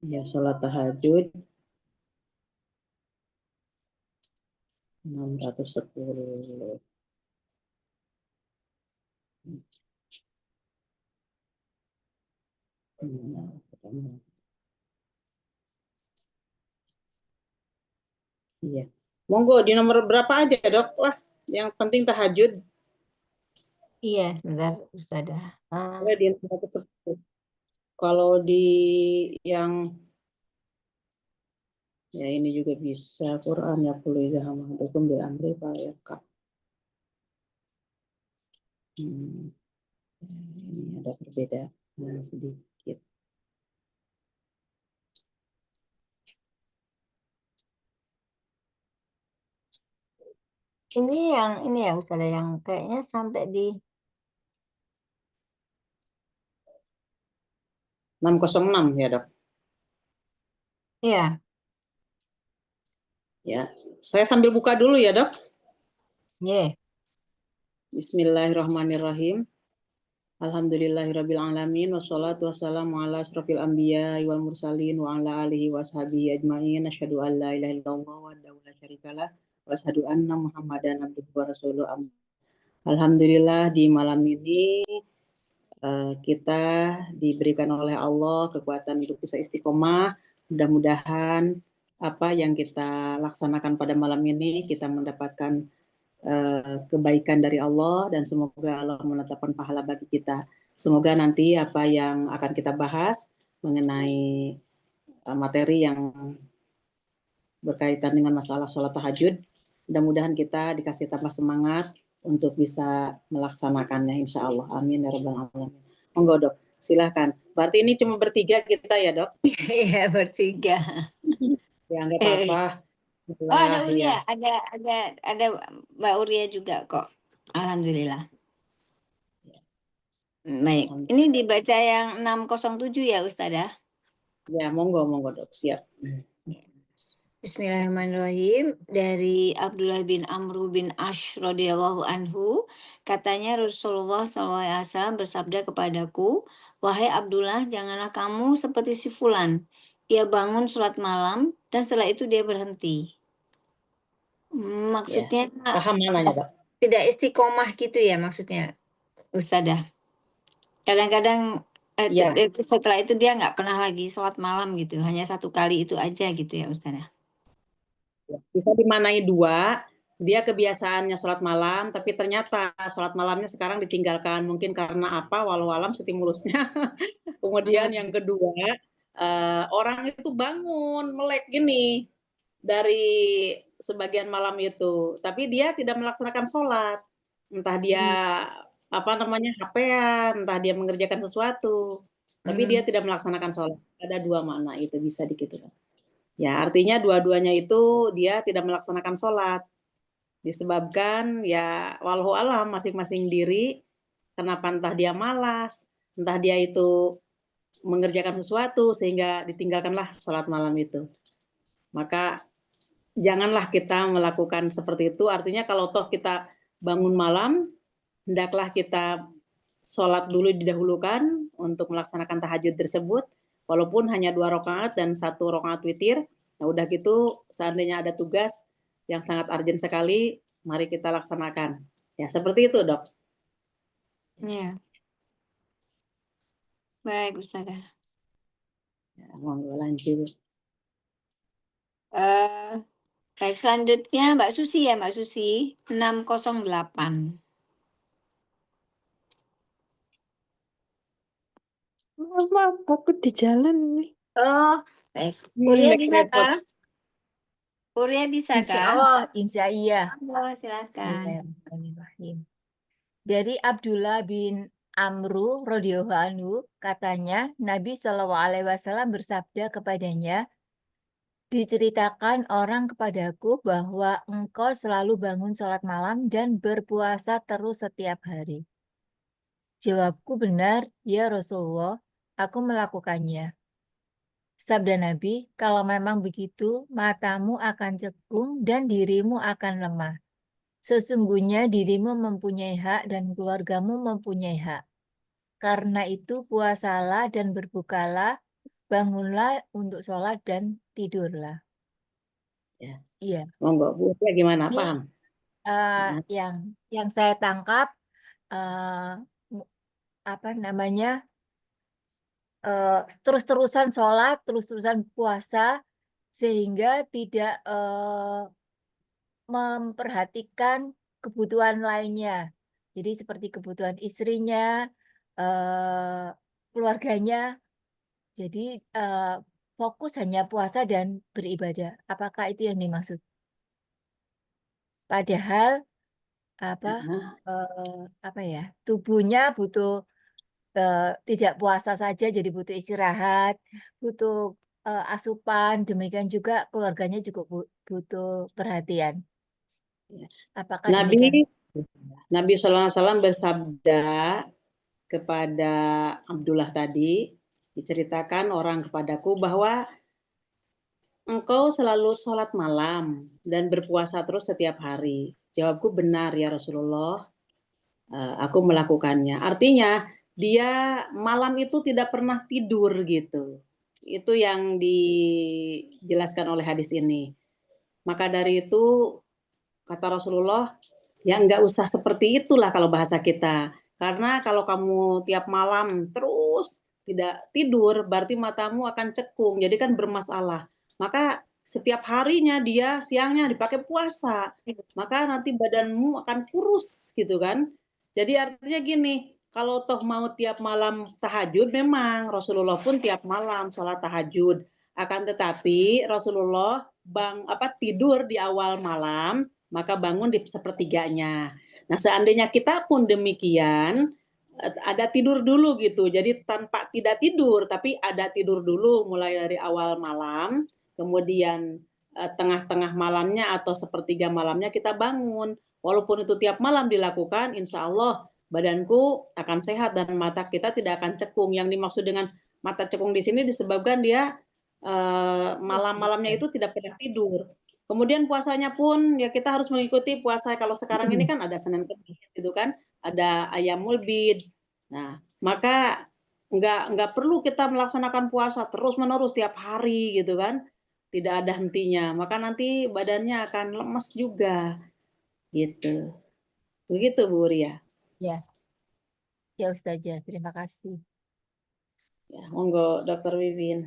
Ya, sholat tahajud 610. Iya. Monggo di nomor berapa aja, Dok? Lah, yang penting tahajud. Iya, sebentar Ustazah. Di nomor 10. Kalau di yang ya ini juga bisa Quran ya perlu ilhamadukum bil amri Pak ya Kak. Ini ada perbedaan sedikit. Ini ya Ustazah yang kayaknya sampai di 606 ya, Dok. Iya. Ya. Saya sambil buka dulu ya, Dok. Yeah. Bismillahirrahmanirrahim. Alhamdulillahirabbil alamin wassalatu wassalamu ala asrofil anbiya wal mursalin wa ala alihi washabihi ajmain asyhadu an la ilaha illallah wa la syarikalah wa asyhadu anna muhammadan abduhu wa rasuluh. Alhamdulillah di malam ini kita diberikan oleh Allah kekuatan untuk bisa istiqomah. Mudah-mudahan apa yang kita laksanakan pada malam ini kita mendapatkan kebaikan dari Allah dan semoga Allah menetapkan pahala bagi kita. Semoga nanti apa yang akan kita bahas mengenai materi yang berkaitan dengan masalah sholat tahajud, mudah-mudahan kita dikasih tambah semangat untuk bisa melaksanakannya insya Allah. Amin ya rabbal alamin. Monggo Dok, silahkan. Berarti ini cuma bertiga kita ya Dok? Iya, bertiga. Ya nggak apa-apa. Oh, ada Ya. Uria, ada Mbak Uria juga kok. Alhamdulillah. Baik, ini dibaca yang 607 ya Ustazah? Ya, monggo Dok, siap. Bismillahirrahmanirrahim. Dari Abdullah bin Amru bin Ash radhiyallahu anhu, katanya Rasulullah SAW bersabda kepadaku, wahai Abdullah, janganlah kamu seperti si Fulan. Ia bangun sholat malam dan setelah itu dia berhenti. Maksudnya Paham mananya Dok? tidak istiqomah gitu ya maksudnya, Ustazah. Kadang-kadang Ya. setelah itu dia nggak pernah lagi sholat malam gitu, hanya satu kali itu aja gitu ya Ustazah. Bisa dimanai dua, dia kebiasaannya sholat malam, tapi ternyata sholat malamnya sekarang ditinggalkan. Mungkin karena apa, walau alam stimulusnya. Kemudian yang kedua, orang itu bangun, melek gini, dari sebagian malam itu. Tapi dia tidak melaksanakan sholat. Entah dia, HP-an, entah dia mengerjakan sesuatu. Tapi dia tidak melaksanakan sholat. Ada dua makna itu, bisa dikitukan. Ya, artinya dua-duanya itu dia tidak melaksanakan sholat. Disebabkan ya walau alam masing-masing diri, kenapa entah dia malas, entah dia itu mengerjakan sesuatu sehingga ditinggalkanlah sholat malam itu. Maka janganlah kita melakukan seperti itu, artinya kalau toh kita bangun malam, hendaklah kita sholat dulu didahulukan untuk melaksanakan tahajud tersebut, walaupun hanya 2 rakaat dan 1 rakaat witir. Nah, udah gitu seandainya ada tugas yang sangat urgent sekali, mari kita laksanakan. Ya, seperti itu, Dok. Iya. Baik, Ustazah. Ya, monggo lanjut. Baik, selanjutnya Mbak Susi ya, Mbak Susi, 608. Maaf, aku di jalan nih. Oh, baik. Uria bisa Repot. kah? Uria bisa kah? Oh, insya iya. Oh, silakan. Bismillahirrahmanirrahim. Dari Abdullah bin Amru radhiyallahu anhu, katanya Nabi SAW bersabda kepadanya, diceritakan orang kepadaku bahwa engkau selalu bangun sholat malam dan berpuasa terus setiap hari. Jawabku, benar, ya Rasulullah, aku melakukannya. Sabda Nabi, kalau memang begitu, matamu akan cekung dan dirimu akan lemah. Sesungguhnya dirimu mempunyai hak dan keluargamu mempunyai hak. Karena itu puasalah dan berbukalah bangunlah untuk sholat dan tidurlah. Ya. Iya. Monggo, Bu Ria gimana? Ini Paham? yang saya tangkap apa namanya terus-terusan sholat, terus-terusan puasa, sehingga tidak memperhatikan kebutuhan lainnya. Jadi seperti kebutuhan istrinya, keluarganya. Jadi fokus hanya puasa dan beribadah. Apakah itu yang dimaksud? Padahal apa ya, tubuhnya butuh tidak puasa saja, jadi butuh istirahat, butuh asupan, demikian juga keluarganya juga butuh perhatian. Apakah demikian? Nabi SAW bersabda kepada Abdullah tadi, diceritakan orang kepadaku bahwa engkau selalu sholat malam dan berpuasa terus setiap hari. Jawabku, benar ya Rasulullah, aku melakukannya. Artinya dia malam itu tidak pernah tidur gitu. Itu yang dijelaskan oleh hadis ini. Maka dari itu kata Rasulullah, ya nggak usah seperti itulah kalau bahasa kita. Karena kalau kamu tiap malam terus tidak tidur, berarti matamu akan cekung. Jadi kan bermasalah. Maka setiap harinya dia siangnya dipakai puasa. Maka nanti badanmu akan kurus gitu kan. Jadi artinya gini, kalau toh mau tiap malam tahajud, memang Rasulullah pun tiap malam sholat tahajud. Akan tetapi Rasulullah tidur di awal malam, maka bangun di sepertiganya. Nah, seandainya kita pun demikian, ada tidur dulu gitu. Jadi tanpa tidak tidur, tapi ada tidur dulu mulai dari awal malam, kemudian tengah-tengah malamnya atau sepertiga malamnya kita bangun. Walaupun itu tiap malam dilakukan, insya Allah badanku akan sehat dan mata kita tidak akan cekung. Yang dimaksud dengan mata cekung di sini disebabkan dia malam-malamnya itu tidak pernah tidur. Kemudian puasanya pun ya kita harus mengikuti puasa. Kalau sekarang ini kan ada Senin Kemis gitu kan, ada Ayyamul Bid. Nah, maka nggak perlu kita melaksanakan puasa terus-menerus tiap hari gitu kan. Tidak ada hentinya. Maka nanti badannya akan lemes juga gitu. Begitu Bu Ria. Ya. Ya Ustazah, terima kasih. Ya, monggo Dr. Wivin.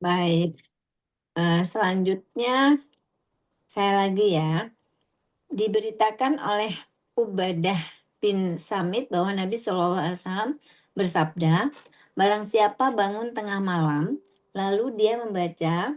Baik. Selanjutnya saya lagi ya. Diberitakan oleh Ubadah bin Samit bahwa Nabi SAW bersabda, barang siapa bangun tengah malam, lalu dia membaca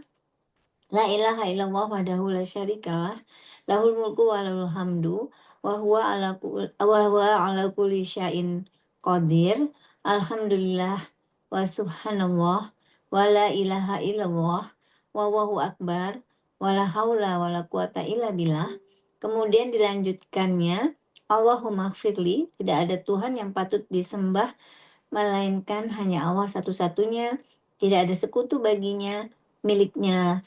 La ilaha illallah wahdahu la syarikalah, lahul mulku wa lahul hamdu, wa huwa ala kulli syai'in qadir, alhamdulillah wa subhanallah, wa la ilaha illallah, wa wahu akbar, wa la haula wa la quwata illa billah. Kemudian dilanjutkannya, Allahumma gfirli, tidak ada Tuhan yang patut disembah melainkan hanya Allah satu-satunya, tidak ada sekutu baginya, miliknya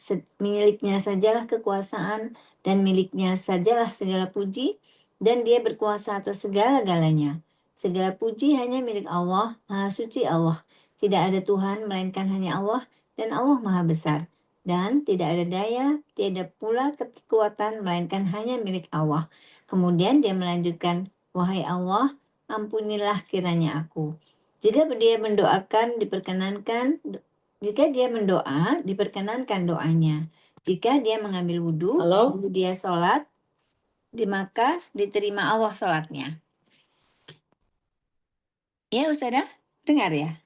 sajalah kekuasaan dan miliknya sajalah segala puji, dan dia berkuasa atas segala-galanya. Segala puji hanya milik Allah, Maha Suci Allah. Tidak ada Tuhan melainkan hanya Allah, dan Allah Maha Besar. Dan tidak ada daya, tidak pula kekuatan melainkan hanya milik Allah. Kemudian dia melanjutkan, wahai Allah, ampunilah kiranya aku. Jika dia mendoakan, jika dia mendoa, diperkenankan doanya. Jika dia mengambil wudhu, lalu dia sholat, maka diterima Allah sholatnya. Ya Ustazah, dengar ya?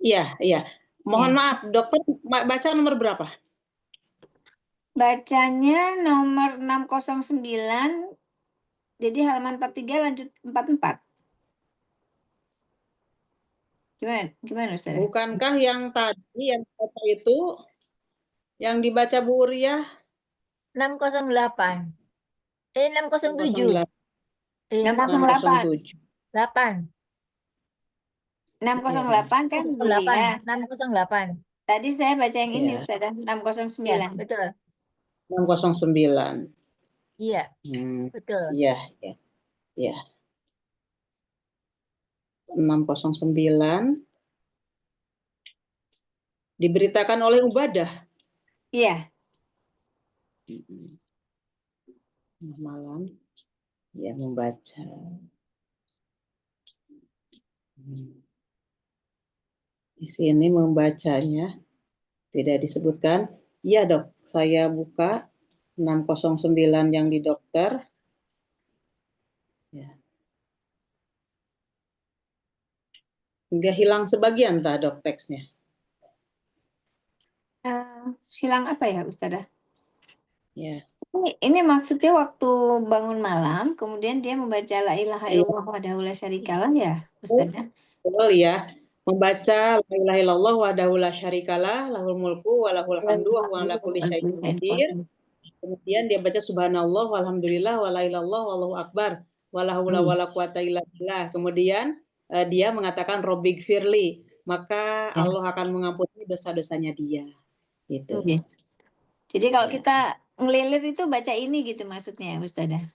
Iya. Mohon maaf, dokter baca nomor berapa? Bacanya nomor 609, jadi halaman 43 lanjut 44. Gimana Ustazah? Bukankah yang tadi yang dibaca itu yang dibaca Bu Uriah 608. 607. 608. 8. 608 kan Bu Ria. 608. Tadi saya baca yang ini Ya. Ustazah, 609. Ya, betul. 609. Iya, betul. Iya. 609. Diberitakan oleh Ubadah. Iya. Malam ya membaca. Di sini membacanya tidak disebutkan. Iya dok, saya buka 609 yang di dokter. Ya. Hingga hilang sebagian tak dok teksnya. Silang apa ya Ustazah? Ya. Ini maksudnya waktu bangun malam, kemudian dia membaca la ilaha Iya. illallah wahdahu la syarikalah ya Ustazah? Betul ya. Membaca la ilaha illallah wahdahu la syarikalah, lahul mulku wa lahul hamdu wa huwa ala kulli syai'in qadir. Kemudian dia baca subhanallah walhamdulillah wa la ilallah wallahu akbar wa la haula wa la quwata illa billah. Kemudian dia mengatakan Robbik firli, maka Ya. Allah akan mengampuni dosa-dosanya dia. Gitu. Oke. Jadi kalau Ya. kita ngelilir itu baca ini gitu maksudnya Ustazah?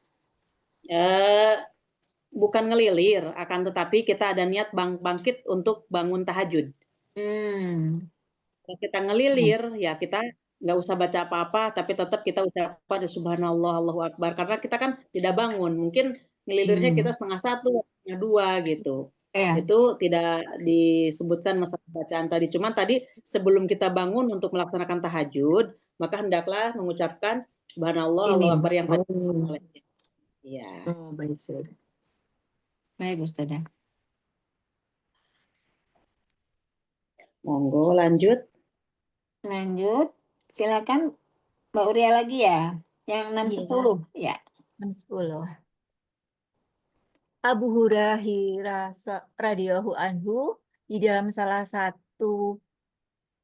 Bukan ngelilir, akan tetapi kita ada niat bangkit untuk bangun tahajud. Kalau kita ngelilir, ya kita nggak usah baca apa-apa, tapi tetap kita ucapkan subhanallah, Allahu Akbar. Karena kita kan tidak bangun. Mungkin ngelilirnya kita setengah 1, setengah 2 gitu. Ya. Itu tidak disebutkan masalah bacaan tadi. Cuman tadi sebelum kita bangun untuk melaksanakan tahajud, maka hendaklah mengucapkan subhanallah, Allahu Akbar yang tadi. Iya. Baik. Baik Ustazah. Monggo lanjut. Lanjut, silakan Mbak Uria lagi ya, yang 610 ya. 610. Abu Hurairah radhiyallahu anhu di dalam salah satu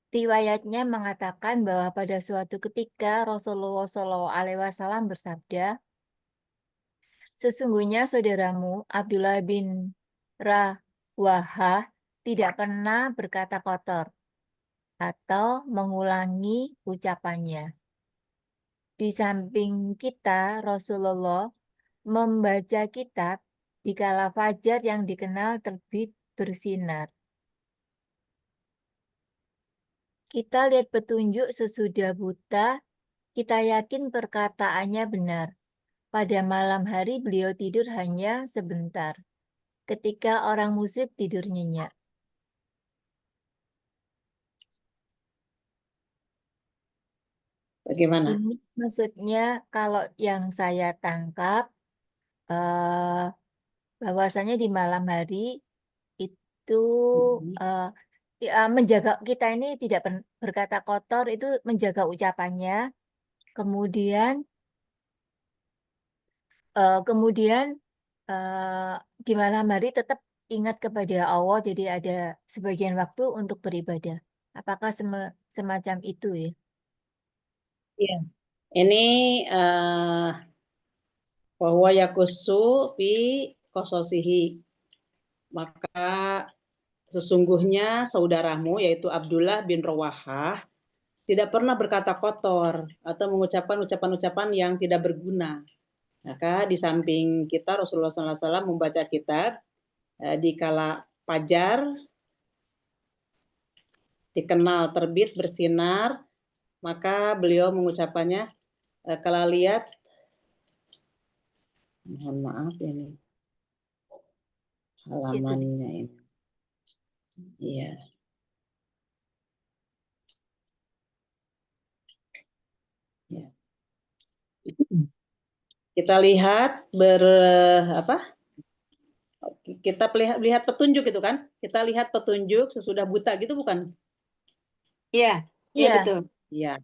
riwayatnya mengatakan bahwa pada suatu ketika Rasulullah SAW bersabda, sesungguhnya saudaramu Abdullah bin Rawahah tidak pernah berkata kotor atau mengulangi ucapannya. Di samping kita, Rasulullah membaca kitab di kala fajar yang dikenal terbit bersinar. Kita lihat petunjuk sesudah buta, kita yakin perkataannya benar. Pada malam hari beliau tidur hanya sebentar, ketika orang musyrik tidur nyenyak. Bagaimana? Ini maksudnya kalau yang saya tangkap, bahwasanya di malam hari itu menjaga kita ini tidak berkata kotor, itu menjaga ucapannya. Kemudian di malam hari tetap ingat kepada Allah, jadi ada sebagian waktu untuk beribadah. Apakah semacam itu ya? Iya. Ini bahwa yakusu fi kososihi. Maka sesungguhnya saudaramu yaitu Abdullah bin Rawahah tidak pernah berkata kotor atau mengucapkan ucapan-ucapan yang tidak berguna. Maka di samping kita Rasulullah SAW membaca kitab di kala fajar dikenal terbit bersinar, maka beliau mengucapkannya kalau lihat, mohon maaf ini halamannya ini. Iya. Ya. Kita lihat kita lihat petunjuk itu kan? Kita lihat petunjuk sesudah buta gitu bukan? Iya, iya betul. Iya.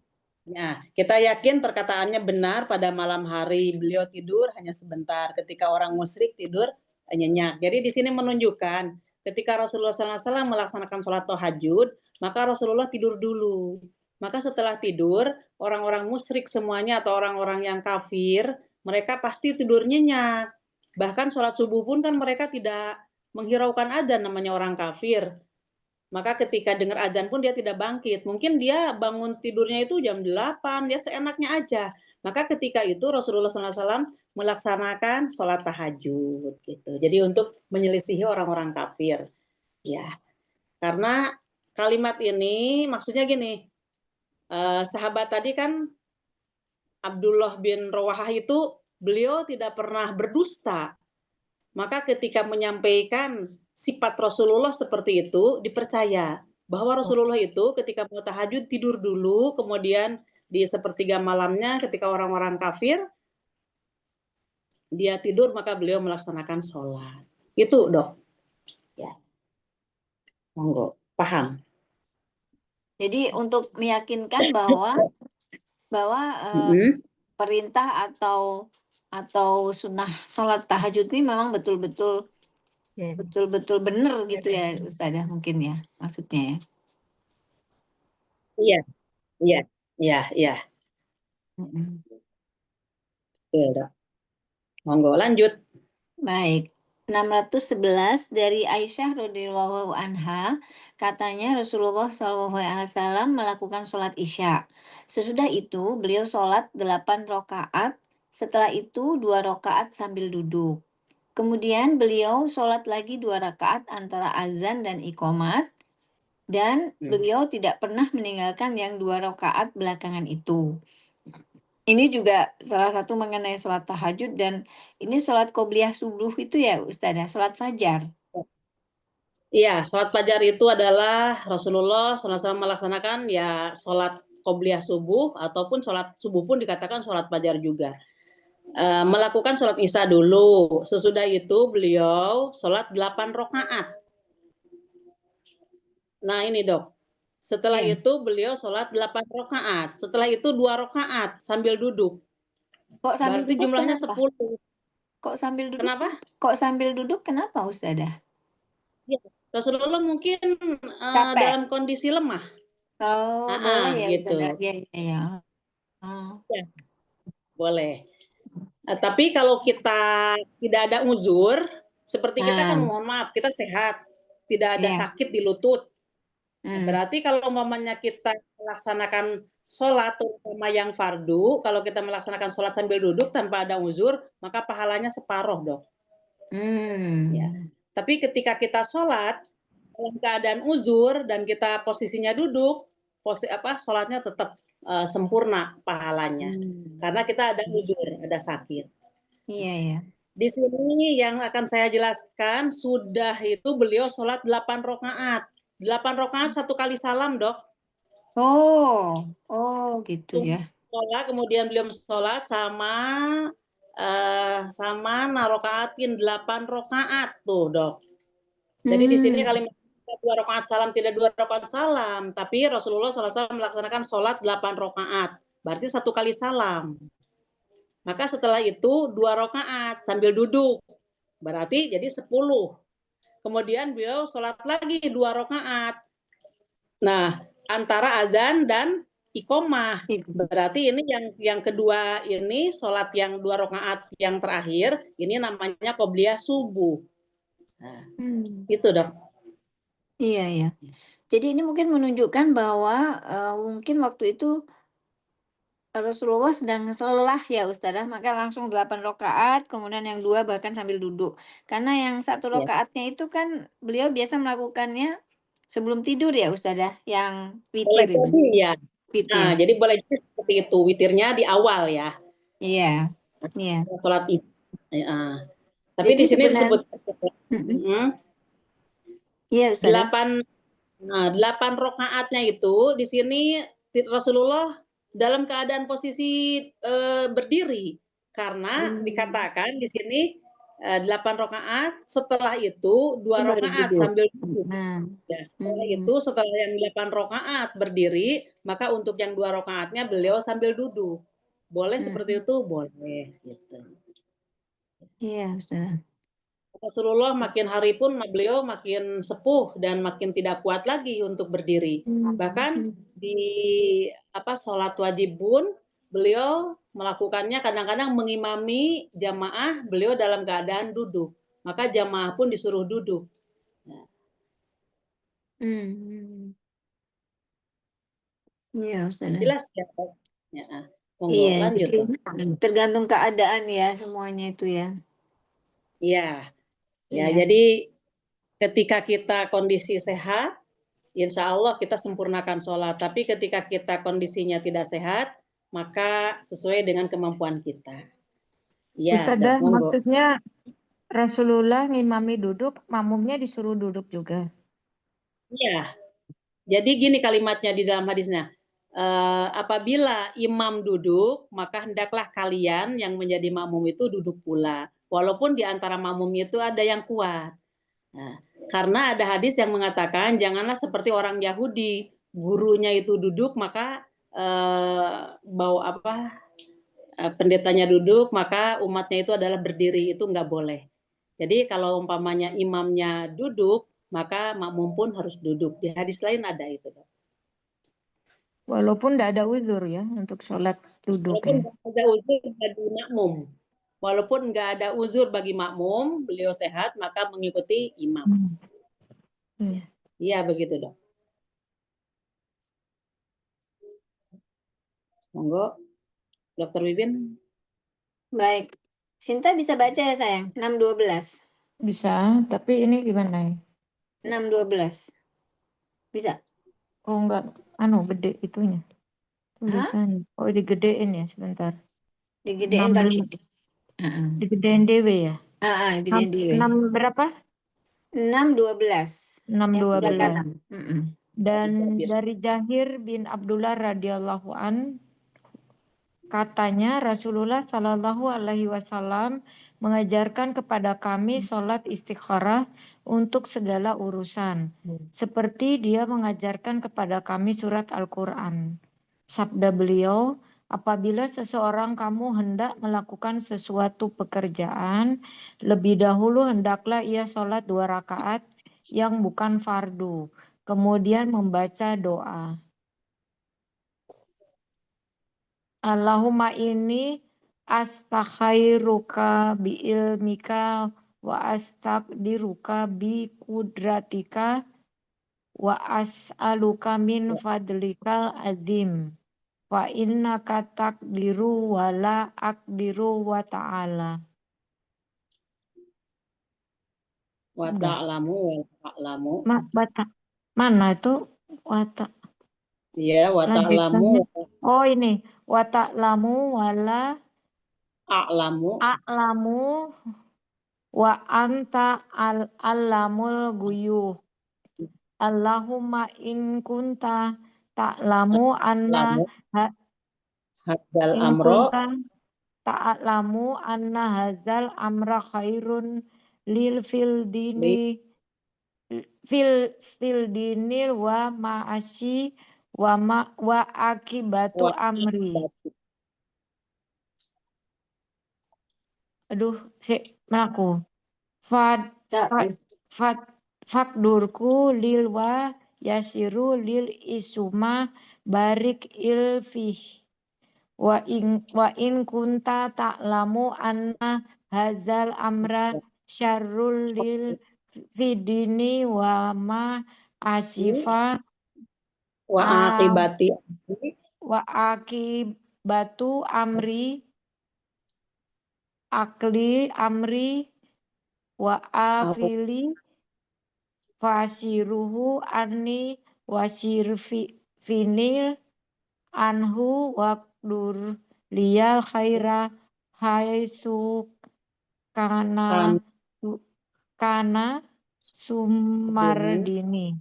Nah, kita yakin perkataannya benar pada malam hari beliau tidur hanya sebentar, ketika orang musyrik tidur nyenyak. Jadi di sini menunjukkan ketika Rasulullah SAW melaksanakan sholat tahajud, maka Rasulullah tidur dulu. Maka setelah tidur, orang-orang musyrik semuanya atau orang-orang yang kafir, mereka pasti tidur nyenyak. Bahkan sholat subuh pun kan mereka tidak menghiraukan adzan, namanya orang kafir. Maka ketika dengar adzan pun dia tidak bangkit. Mungkin dia bangun tidurnya itu jam 8, dia seenaknya aja. Maka ketika itu Rasulullah SAW melaksanakan sholat tahajud gitu. Jadi untuk menyelisihi orang-orang kafir. Ya. Karena kalimat ini maksudnya gini, sahabat tadi kan Abdullah bin Rawahah itu beliau tidak pernah berdusta. Maka ketika menyampaikan sifat Rasulullah seperti itu dipercaya bahwa Rasulullah itu ketika mau tahajud tidur dulu, kemudian di sepertiga malamnya ketika orang-orang kafir dia tidur maka beliau melaksanakan sholat. Itu Dok. Ya. Monggo, paham. Jadi untuk meyakinkan bahwa perintah atau sunnah sholat tahajud ini memang betul-betul benar gitu ya Ustazah, mungkin ya maksudnya ya. Iya, iya, iya, iya. Betul, Dok. Monggo lanjut. Baik. 611 dari Aisyah radhiyallahu anha, katanya Rasulullah SAW melakukan sholat isya. Sesudah itu beliau sholat 8 rakaat, setelah itu 2 rakaat sambil duduk. Kemudian beliau sholat lagi 2 rakaat antara azan dan iqomat, dan beliau tidak pernah meninggalkan yang 2 rakaat belakangan itu. Ini juga salah satu mengenai sholat tahajud, dan ini sholat qobliyah subuh itu ya Ustazah, sholat fajar. Iya, sholat fajar itu adalah Rasulullah SAW melaksanakan ya sholat qobliyah subuh ataupun sholat subuh pun dikatakan sholat fajar juga. Melakukan sholat isya dulu, sesudah itu beliau sholat 8 rakaat. Nah ini Dok, setelah itu beliau sholat 8 rakaat, setelah itu 2 rakaat sambil duduk. Kok sambil Berarti duduk jumlahnya kenapa? 10. Kok sambil duduk? Kenapa? Kok sambil duduk kenapa Ustazah? Ya, Rasulullah mungkin Capek. dalam kondisi lemah. Oh, boleh ya Gitu. Ustazah. Ya. Oh. Ya, boleh. Tapi kalau kita tidak ada uzur, seperti kita kan mohon maaf, kita sehat, tidak ada sakit di lutut. Berarti kalau umpamanya kita melaksanakan sholat, terutama yang fardu, kalau kita melaksanakan sholat sambil duduk tanpa ada uzur, maka pahalanya separuh Dok. Ya. Tapi ketika kita sholat dalam keadaan uzur dan kita posisinya duduk, sholatnya tetap sempurna pahalanya. Karena kita ada uzur, ada sakit. Iya. Di sini yang akan saya jelaskan, sudah itu beliau sholat 8 rakaat. 8 rakaat 1 kali salam, Dok. Oh gitu ya. Sholat, kemudian beliau sholat sama narokaatin 8 rakaat tuh, Dok. Jadi di sini kalimat 2 rakaat salam tidak 2 rakaat salam, tapi Rasulullah SAW melaksanakan sholat 8 rakaat. Berarti 1 kali salam. Maka setelah itu 2 rakaat sambil duduk. Berarti jadi 10. Kemudian beliau sholat lagi 2 rakaat. Nah, antara azan dan iqomah. Berarti ini yang kedua ini sholat yang 2 rakaat yang terakhir, ini namanya qobliyah subuh. Nah, itu Dok. Iya. Jadi ini mungkin menunjukkan bahwa mungkin waktu itu Rasulullah sedang lelah ya Ustazah, maka langsung 8 rakaat, kemudian yang 2 bahkan sambil duduk. Karena yang 1 rakaatnya itu kan beliau biasa melakukannya sebelum tidur ya Ustazah, yang witir itu. Ya. Nah, jadi boleh seperti itu, witirnya di awal ya. Iya. Sholat itu. Tapi di sini disebut Iya Ustazah. 8 rakaatnya itu di sini Rasulullah dalam keadaan posisi berdiri, karena dikatakan di sini 8 rakaat, setelah itu 2 rakaat sambil duduk. Ya, setelah itu setelah yang 8 rakaat berdiri, maka untuk yang 2 rakaatnya beliau sambil duduk. Boleh seperti itu? Boleh gitu. Iya Ustazah. Rasulullah makin hari pun beliau makin sepuh dan makin tidak kuat lagi untuk berdiri. Bahkan di sholat wajib pun beliau melakukannya kadang-kadang mengimami jamaah, beliau dalam keadaan duduk. Maka jamaah pun disuruh duduk. Iya Ustazah. Jelas ya? Monggo, iya, lanjut. jadi tergantung keadaan ya semuanya itu ya. Iya. Ya, jadi ketika kita kondisi sehat, insya Allah kita sempurnakan sholat. Tapi ketika kita kondisinya tidak sehat, maka sesuai dengan kemampuan kita. Ya, Ustazah, monggo. maksudnya Rasulullah ngimami duduk, makmumnya disuruh duduk juga. Iya. Jadi gini kalimatnya di dalam hadisnya. Apabila imam duduk, maka hendaklah kalian yang menjadi makmum itu duduk pula. Walaupun di antara makmumnya itu ada yang kuat. Nah, karena ada hadis yang mengatakan janganlah seperti orang Yahudi, gurunya itu duduk maka pendetanya duduk maka umatnya itu adalah berdiri, itu nggak boleh. Jadi kalau umpamanya imamnya duduk maka makmum pun harus duduk. Di hadis lain ada itu. Walaupun tidak ada uzur ya untuk sholat duduk Walaupun ya. nggak ada uzur bagi makmum. Walaupun nggak ada uzur bagi makmum, beliau sehat maka mengikuti imam. Iya. Iya begitu dong. Monggo, Dokter Wibin. Baik. Sinta bisa baca ya sayang? 6.12. Bisa, tapi ini gimana ya? 6.12. Bisa? Oh enggak, gede itunya. Tulisannya. Oh digedein ya sebentar. Digedein paling 6, digedein DW ya? digedein di 6 berapa? 6.12. 6, Yang sebelah 12. kanan. Dan dari Jahir bin Abdullah radhiyallahu an, katanya Rasulullah Shallallahu Alaihi Wasallam mengajarkan kepada kami sholat istikharah untuk segala urusan, seperti dia mengajarkan kepada kami surat Al-Quran. Sabda beliau, apabila seseorang kamu hendak melakukan sesuatu pekerjaan, lebih dahulu hendaklah ia sholat 2 rakaat yang bukan fardu, kemudian membaca doa. Allahumma inni astaghfiruka biilmika wa astaqdiruka bi kudratika wa as'aluka min fadlikal azim wa innaka taqdiru wa la aqdiru wa ta'ala. Wa ta'lamu wa ta'lamu. Mana itu wa ta? Iya, wa ta'lamu. Oh ini wa ta'lamu wa la a'lamu wa anta al-alamul guyuh. Allahumma in kunta ta'lamu anna hadzal in amro kunta ta'lamu anna hadzal amra khairun lil fil dini fil dinil wa ma'asyi wa akibatu amri. Aduh, melaku. Fakdurku lil wa yasiru lil isuma barik ilfih wa in kunta ta'lamu anna hazal amra syarrul lil fidini wa ma asifa wa akibatu amri akli amri wa afili fasiruhu anni wasirfinil anhu waqdur liyal khaira haitsu kana sumardini.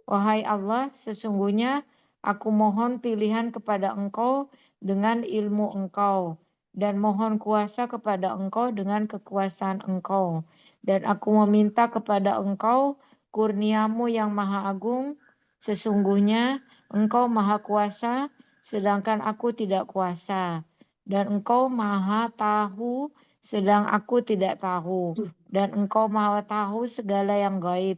Wahai Allah, sesungguhnya aku mohon pilihan kepada Engkau dengan ilmu Engkau, dan mohon kuasa kepada Engkau dengan kekuasaan Engkau. Dan aku meminta kepada Engkau kurniamu yang maha agung, sesungguhnya Engkau maha kuasa, sedangkan aku tidak kuasa. Dan Engkau maha tahu, sedang aku tidak tahu. Dan Engkau maha tahu segala yang gaib.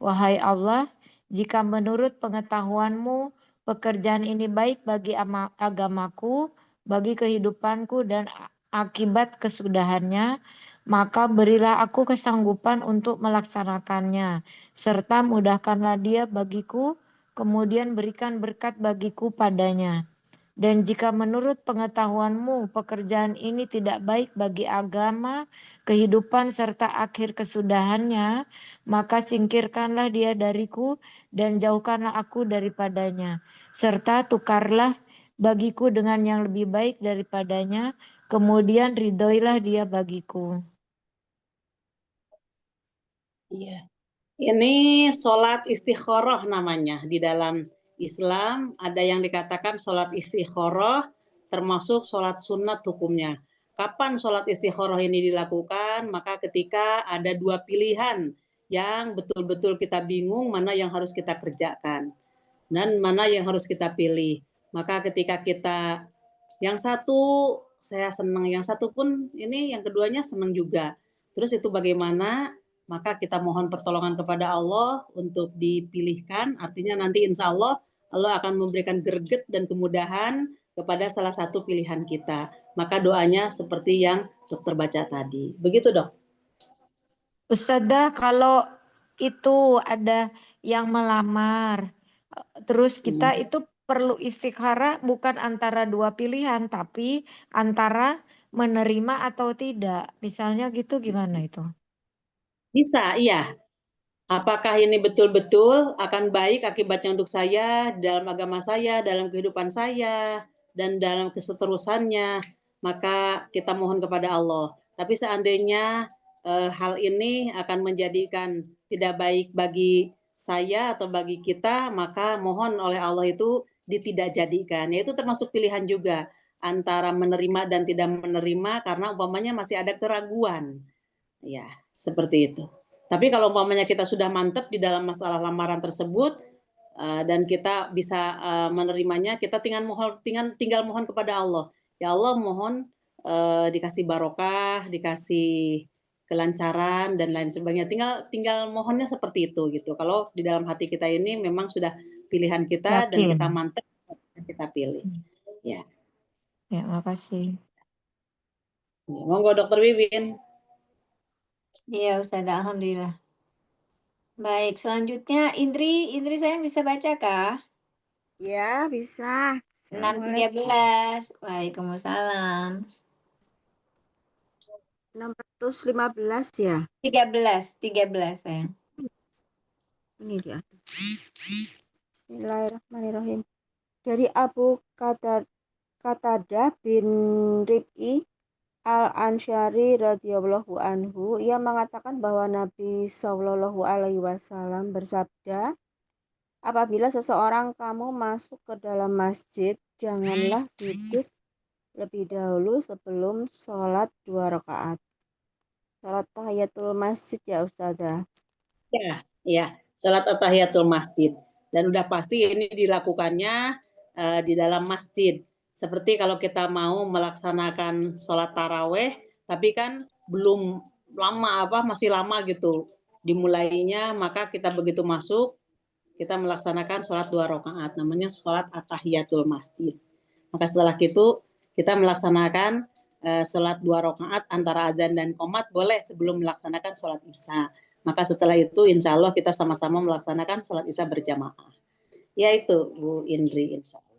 Wahai Allah, jika menurut pengetahuanmu pekerjaan ini baik bagi agamaku, bagi kehidupanku dan akibat kesudahannya, maka berilah aku kesanggupan untuk melaksanakannya, serta mudahkanlah dia bagiku, kemudian berikan berkat bagiku padanya. Dan jika menurut pengetahuanmu pekerjaan ini tidak baik bagi agama, kehidupan serta akhir kesudahannya, maka singkirkanlah dia dariku dan jauhkanlah aku daripadanya. Serta tukarlah bagiku dengan yang lebih baik daripadanya, kemudian ridhoilah dia bagiku. Iya. Ini sholat istikharah namanya. Di dalam Islam ada yang dikatakan sholat istikharah termasuk sholat sunat hukumnya. Kapan sholat istikharah ini dilakukan? Maka ketika ada dua pilihan yang betul-betul kita bingung mana yang harus kita kerjakan dan mana yang harus kita pilih. Maka ketika kita yang satu saya senang, yang satu pun ini yang keduanya senang juga. Terus itu bagaimana? Maka kita mohon pertolongan kepada Allah untuk dipilihkan. Artinya nanti insya Allah Allah akan memberikan greget dan kemudahan kepada salah satu pilihan kita. Maka doanya seperti yang dokter baca tadi. Begitu dok? Ustadzah, kalau itu ada yang melamar, terus kita itu perlu istikharah bukan antara dua pilihan, tapi antara menerima atau tidak. Misalnya gitu gimana itu? Bisa, iya. Apakah ini betul-betul akan baik akibatnya untuk saya, dalam agama saya, dalam kehidupan saya, dan dalam keseterusannya, maka kita mohon kepada Allah. Tapi seandainya hal ini akan menjadikan tidak baik bagi saya atau bagi kita, maka mohon oleh Allah itu ditidakjadikan. Yaitu termasuk pilihan juga antara menerima dan tidak menerima karena umpamanya masih ada keraguan. Ya, seperti itu. Tapi kalau umpamanya kita sudah mantap di dalam masalah lamaran tersebut dan kita bisa menerimanya, kita tinggal mohon kepada Allah. Ya Allah, mohon dikasih barokah, dikasih kelancaran dan lain sebagainya. Tinggal mohonnya seperti itu gitu. Kalau di dalam hati kita ini memang sudah pilihan kita dan kita mantap, kita pilih. Ya. Ya, makasih. Ya, monggo Dokter Wiwin. Iya Ustazah, alhamdulillah. Baik, selanjutnya Indri saya bisa baca kah? Ya, bisa. 613. Waalaikumsalam. 615 ya. 13 sayang. Ini dia. Bismillahirrahmanirrahim. Dari Abu Qatadah bin Rib'i Al-Ansyari radhiyallahu anhu, ia mengatakan bahwa Nabi Shallallahu alaihi wasallam bersabda, apabila seseorang kamu masuk ke dalam masjid, janganlah duduk lebih dahulu sebelum sholat 2 rakaat. Sholat tahiyatul masjid ya Ustazah. Ya, sholat tahiyatul masjid. Dan udah pasti ini dilakukannya di dalam masjid. Seperti kalau kita mau melaksanakan sholat taraweh, tapi kan belum lama masih lama gitu dimulainya, maka kita begitu masuk, kita melaksanakan sholat 2 rakaat, namanya sholat tahiyatul masjid. Maka setelah itu kita melaksanakan sholat 2 rakaat antara azan dan qomat boleh sebelum melaksanakan sholat isya. Maka setelah itu insya Allah kita sama-sama melaksanakan sholat isya berjamaah. Ya itu Bu Indri insya Allah.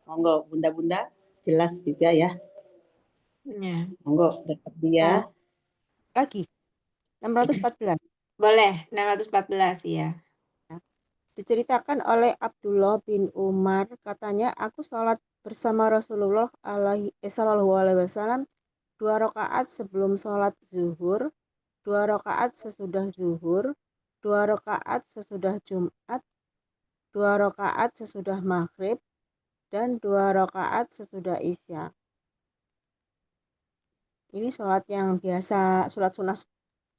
Monggo bunda-bunda jelas juga ya. Ya. Monggo dapat dia. Lagi 614. Boleh, 614 ya. Diceritakan oleh Abdullah bin Umar, katanya aku sholat bersama Rasulullah Sallallahu Alaihi Wasallam 2 rakaat sebelum sholat zuhur, 2 rakaat sesudah zuhur, 2 rakaat sesudah Jumat, 2 rakaat sesudah maghrib, dan 2 rakaat sesudah isya. Ini sholat yang biasa, sholat sunnah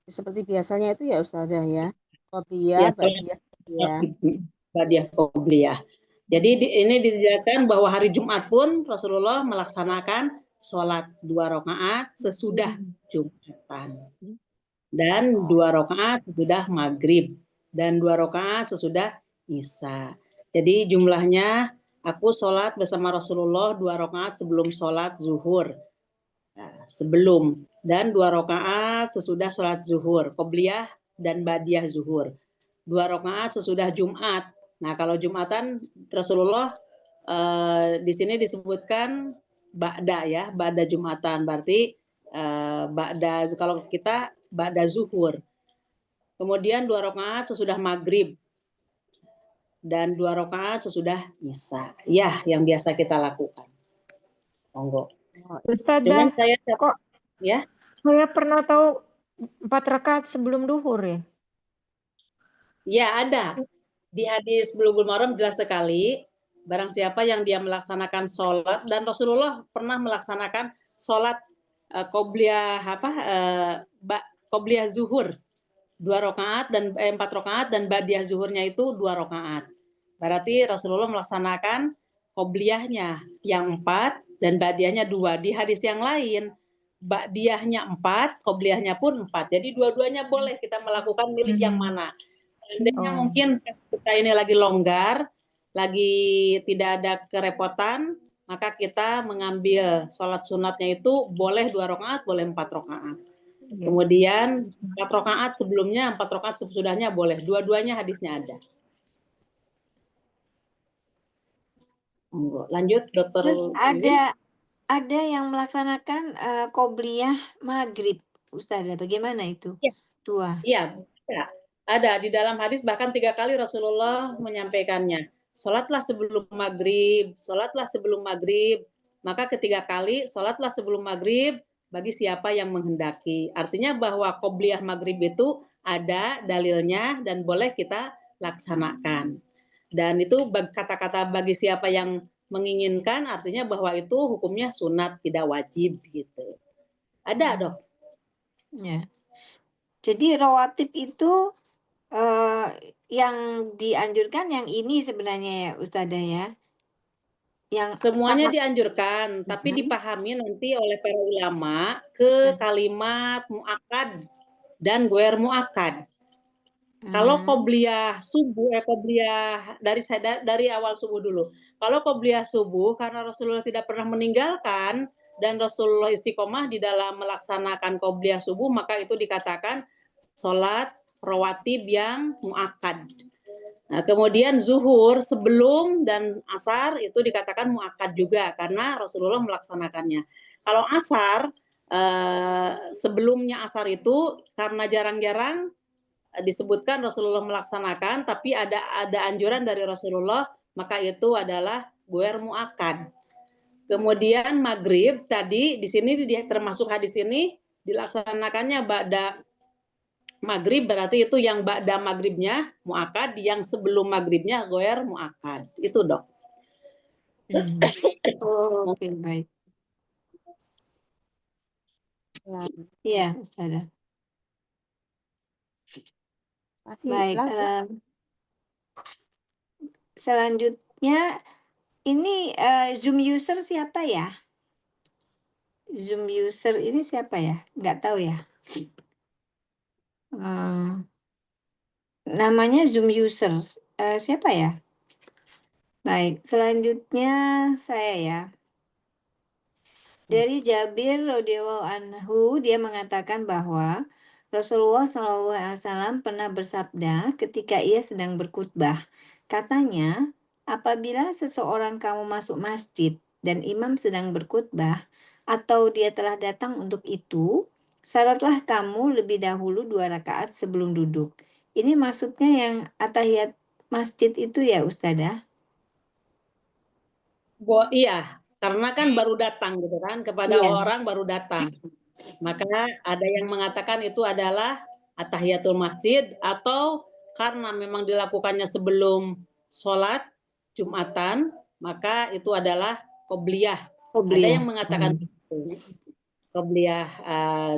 seperti biasanya itu ya Ustazah ya. Qobliyah, ba'diyah, ya. Ba'diyah qobliyah. Jadi ini dijelaskan bahwa hari Jumat pun Rasulullah melaksanakan sholat 2 rakaat sesudah Jumatan. Dan 2 rakaat sesudah maghrib. Dan 2 rakaat sesudah isya. Jadi jumlahnya aku sholat bersama Rasulullah 2 rakaat sebelum sholat zuhur. Sebelum. Dan 2 rakaat sesudah sholat zuhur. Qobliyah dan ba'diyah zuhur. 2 rakaat sesudah Jumat. Nah kalau Jumatan Rasulullah di sini disebutkan ba'da ya, ba'da Jumatan, berarti ba'da, kalau kita ba'da zuhur. Kemudian 2 rakaat sesudah maghrib dan 2 rakaat sesudah isya. Ya, yang biasa kita lakukan. Monggo. Cuman Ustazah, saya kok ya, saya pernah tahu 4 rakaat sebelum duhur ya? ya ada. Di hadis Bulughul Maram jelas sekali, barang siapa yang dia melaksanakan sholat, dan Rasulullah pernah melaksanakan sholat qobliyah qobliyah zuhur 2 rakaat dan 4 rakaat, dan ba'diyah zuhurnya itu 2 rakaat. Berarti Rasulullah melaksanakan qobliyahnya yang 4 dan ba'diyahnya 2. Di hadis yang lain ba'diyahnya 4, qobliyahnya pun 4. Jadi dua-duanya boleh kita melakukan, milih yang mana. Seandainya mungkin kita ini lagi longgar, lagi tidak ada kerepotan, maka kita mengambil sholat sunatnya itu boleh 2 rakaat, boleh 4 rakaat. Kemudian 4 rakaat sebelumnya, 4 rakaat sesudahnya boleh. Dua-duanya hadisnya ada. Lanjut, Dokter. Terus ada yang melaksanakan qobliyah maghrib, Ustazah. Bagaimana itu? Ya. Dua. Iya, ada di dalam hadis, bahkan 3 kali Rasulullah menyampaikannya. Sholatlah sebelum maghrib, sholatlah sebelum maghrib. Maka ketiga kali, sholatlah sebelum maghrib bagi siapa yang menghendaki. Artinya bahwa qobliyah maghrib itu ada dalilnya dan boleh kita laksanakan. Dan itu kata-kata bagi siapa yang menginginkan, artinya bahwa itu hukumnya sunat, tidak wajib gitu. Ada, Dok. Ya. Jadi rawatib itu yang dianjurkan yang ini sebenarnya ya Ustazah ya. Yang Semuanya sangat dianjurkan, tapi dipahami nanti oleh para ulama ke kalimat mu'akkad dan goer mu'akkad. Kalau qobliyah subuh, qobliyah dari awal subuh dulu. Kalau qobliyah subuh, karena Rasulullah tidak pernah meninggalkan dan Rasulullah istiqomah di dalam melaksanakan qobliyah subuh, maka itu dikatakan sholat rawatib yang mu'akkad. Nah, kemudian zuhur sebelum dan asar itu dikatakan muakkad juga karena Rasulullah melaksanakannya. Kalau asar sebelumnya asar itu karena jarang-jarang disebutkan Rasulullah melaksanakan, tapi ada anjuran dari Rasulullah, maka itu adalah goer muakkad. Kemudian maghrib tadi di sini termasuk hadis ini dilaksanakannya ba'da maghrib, berarti itu yang ba'da maghribnya mu'akkad, yang sebelum maghribnya goer mu'akkad. Itu, Dok. Oke, baik. Iya, Ustazah. Baik. Selanjutnya ini Zoom user siapa ya? Zoom user ini siapa ya? Nggak tahu ya. Namanya Zoom user. Siapa ya? Baik, selanjutnya saya ya. Dari Jabir radhiyallahu anhu, dia mengatakan bahwa Rasulullah SAW pernah bersabda ketika ia sedang berkhutbah. Katanya, apabila seseorang kamu masuk masjid dan imam sedang berkhutbah atau dia telah datang untuk itu, salatlah kamu lebih dahulu 2 rakaat sebelum duduk. Ini maksudnya yang atahiyat masjid itu ya Ustazah? Iya, karena kan baru datang gitu kan, kepada orang baru datang. Maka ada yang mengatakan itu adalah atahiyatul masjid, atau karena memang dilakukannya sebelum sholat Jumatan, maka itu adalah qobliyah. Ada yang mengatakan qobliyah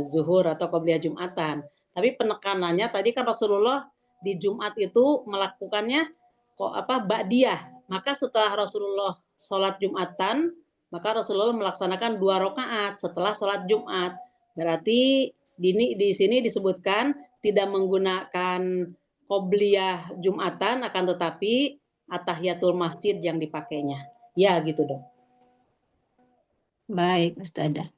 zuhur atau qobliyah Jumatan. Tapi penekanannya tadi kan Rasulullah di Jumat itu melakukannya ba'diyah. Maka setelah Rasulullah sholat Jumatan, maka Rasulullah melaksanakan 2 rakaat setelah sholat Jumat. Berarti di sini disebutkan tidak menggunakan qobliyah Jumatan, akan tetapi atahiyatul masjid yang dipakainya. Ya gitu dong. Baik, Ustazah.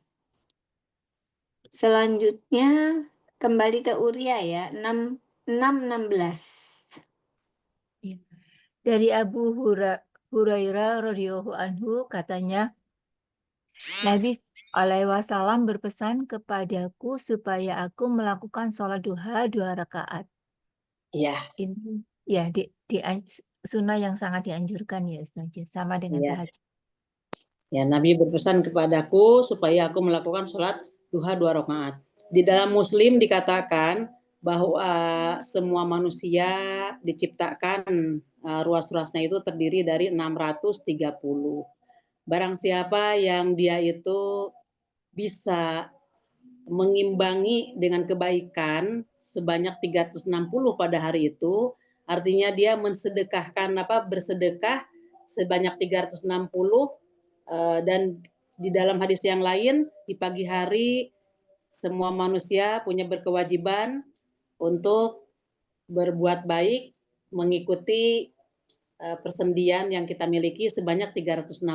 Selanjutnya kembali ke Uria ya, 6:16. Dari Abu Hurairah radhiyallahu anhu katanya, Nabi SAW berpesan kepadaku supaya aku melakukan sholat duha 2 rakaat. Iya, Ini ya sunnah yang sangat dianjurkan ya Ustazah, sama dengan iya. tahajud. Ya, Nabi berpesan kepadaku supaya aku melakukan sholat duha 2 rakaat. Di dalam Muslim dikatakan bahwa semua manusia diciptakan ruas-ruasnya itu terdiri dari 630. Barang siapa yang dia itu bisa mengimbangi dengan kebaikan sebanyak 360 pada hari itu, artinya dia bersedekah sebanyak 360, dan di dalam hadis yang lain di pagi hari semua manusia punya berkewajiban untuk berbuat baik mengikuti persendian yang kita miliki sebanyak 360.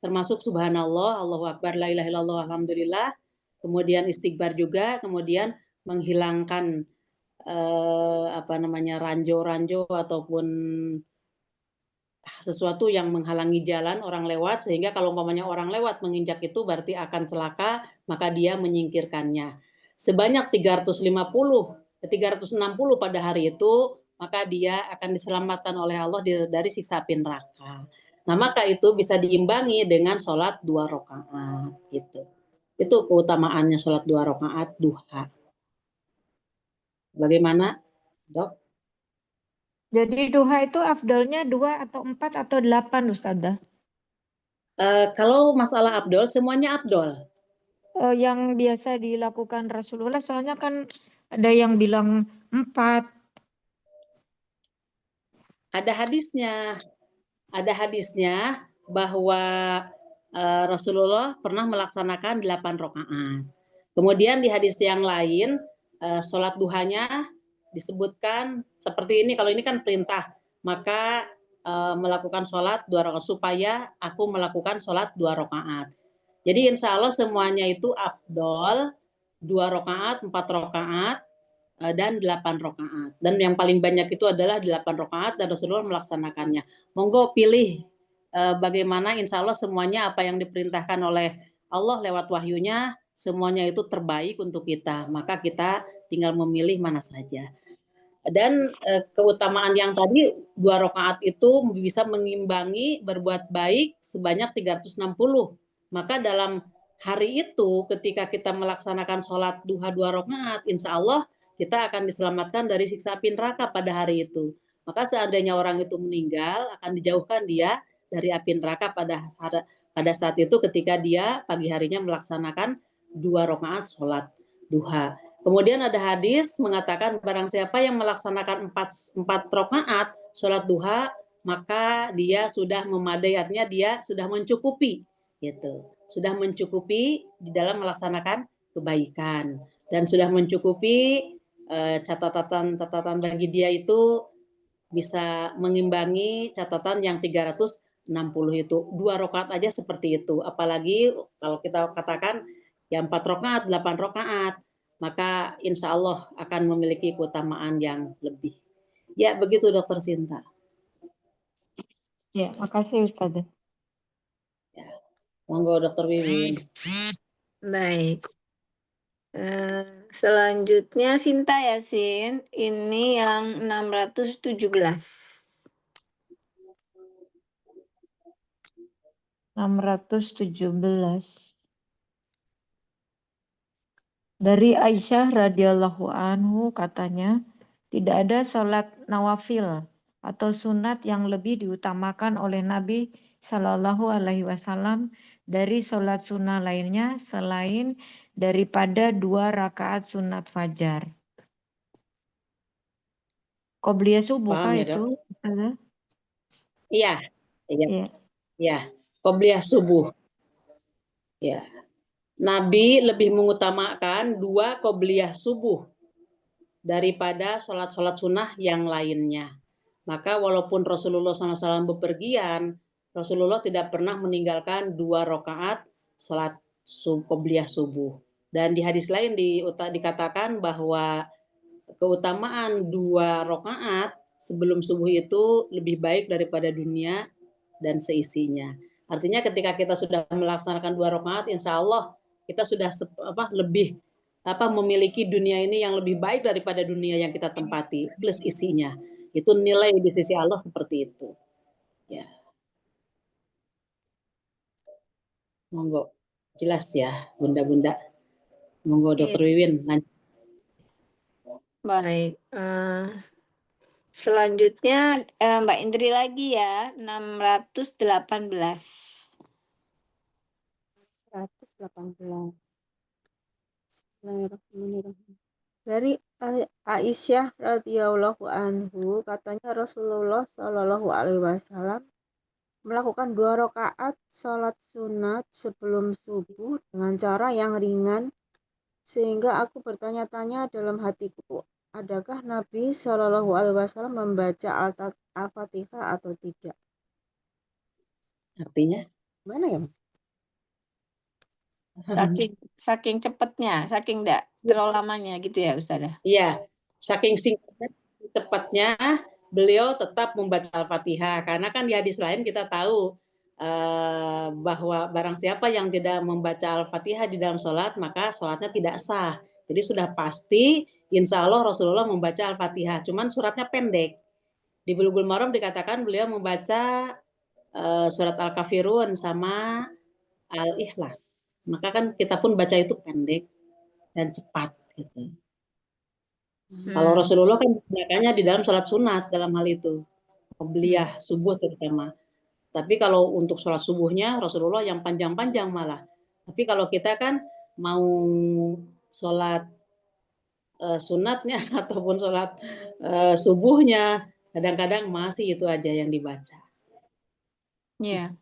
Termasuk subhanallah, Allahu akbar, la ilaha illallah, alhamdulillah, kemudian istighfar juga, kemudian menghilangkan ranjo-ranjo ataupun sesuatu yang menghalangi jalan orang lewat, sehingga kalau umpamanya orang lewat menginjak itu berarti akan celaka, maka dia menyingkirkannya. Sebanyak 360 pada hari itu, maka dia akan diselamatkan oleh Allah dari siksa api neraka. Nah, maka itu bisa diimbangi dengan sholat 2 rakaat gitu. Itu keutamaannya sholat 2 rakaat duha. Bagaimana, Dok? Jadi duha itu afdalnya 2 atau 4 atau 8 Ustazah? Kalau masalah abdol, semuanya abdol. Yang biasa dilakukan Rasulullah, soalnya kan ada yang bilang 4. Ada hadisnya bahwa Rasulullah pernah melaksanakan 8 rakaat. Kemudian di hadis yang lain, sholat duhanya disebutkan seperti ini. Kalau ini kan perintah, maka melakukan sholat 2 rakaat, supaya aku melakukan sholat 2 rakaat. Jadi insya Allah semuanya itu afdol, 2 rakaat, 4 rakaat, dan 8 rakaat. Dan yang paling banyak itu adalah 8 rakaat dan Rasulullah melaksanakannya. Monggo pilih bagaimana, insya Allah semuanya apa yang diperintahkan oleh Allah lewat wahyunya, semuanya itu terbaik untuk kita. Maka kita tinggal memilih mana saja. Dan keutamaan yang tadi 2 rakaat itu bisa mengimbangi berbuat baik sebanyak 360. Maka dalam hari itu ketika kita melaksanakan sholat duha 2 rakaat, insya Allah kita akan diselamatkan dari siksa api neraka pada hari itu. Maka seandainya orang itu meninggal, akan dijauhkan dia dari api neraka pada saat itu ketika dia pagi harinya melaksanakan 2 rakaat sholat duha. Kemudian ada hadis mengatakan barang siapa yang melaksanakan 4 rakaat sholat duha, maka dia sudah memadai, artinya dia sudah mencukupi, gitu. Sudah mencukupi di dalam melaksanakan kebaikan dan sudah mencukupi catatan bagi dia itu bisa mengimbangi catatan yang 360 itu. 2 rakaat aja seperti itu. Apalagi kalau kita katakan ya 4 rakaat, 8 rakaat, maka insya Allah akan memiliki keutamaan yang lebih. Ya, begitu Dokter Sinta. Ya, makasih Ustazah. Ya. Monggo Dokter Wiwin. Baik. Selanjutnya Sinta Yasin, ini yang 617. 617. Dari Aisyah radhiyallahu anhu katanya, tidak ada sholat nawafil atau sunat yang lebih diutamakan oleh Nabi Shallallahu Alaihi Wasallam dari sholat sunnah lainnya selain daripada 2 rakaat sunat fajar. Qobliyah subuh kah Paham ya, itu? Dok? Iya, iya, Iya. iya. Qobliyah subuh. Ya. Nabi lebih mengutamakan 2 qobliyah subuh daripada sholat-sholat sunnah yang lainnya. Maka walaupun Rasulullah SAW bepergian, Rasulullah tidak pernah meninggalkan 2 rakaat sholat qobliyah subuh. Dan di hadis lain dikatakan bahwa keutamaan 2 rakaat sebelum subuh itu lebih baik daripada dunia dan seisinya. Artinya ketika kita sudah melaksanakan 2 rakaat, insya Allah kita sudah lebih memiliki dunia ini yang lebih baik daripada dunia yang kita tempati plus isinya. Itu nilai di sisi Allah seperti itu. Ya. Monggo. Jelas ya, Bunda-bunda. Monggo Dr. Wiwin. Lanjut. Baik. Selanjutnya Mbak Indri lagi ya, 618. 118. Bismillahirrahmanirrahim. Dari Aisyah radhiyallahu anhu, katanya Rasulullah Shallallahu alaihi wasallam melakukan 2 rakaat sholat sunat sebelum subuh dengan cara yang ringan, sehingga aku bertanya-tanya dalam hatiku, adakah Nabi Shallallahu alaihi wasallam membaca Al-Fatihah atau tidak? Artinya? Mana ya? Saking cepatnya, saking enggak terlalu lamanya gitu ya Ustazah? Iya, saking singkatnya, cepatnya beliau tetap membaca Al-Fatihah, karena kan di hadis lain kita tahu bahwa barang siapa yang tidak membaca Al-Fatihah di dalam sholat, maka sholatnya tidak sah. Jadi sudah pasti, insya Allah Rasulullah membaca Al-Fatihah, cuman suratnya pendek. Di Bulughul Maram dikatakan beliau membaca surat Al-Kafirun sama Al-Ikhlas. Maka kan kita pun baca itu pendek dan cepat gitu. Kalau Rasulullah kan menggunakannya di dalam sholat sunat dalam hal itu, qobliyah subuh terutama. Tapi kalau untuk sholat subuhnya Rasulullah yang panjang-panjang malah. Tapi kalau kita kan mau sholat sunatnya ataupun sholat subuhnya, kadang-kadang masih itu aja yang dibaca. Iya.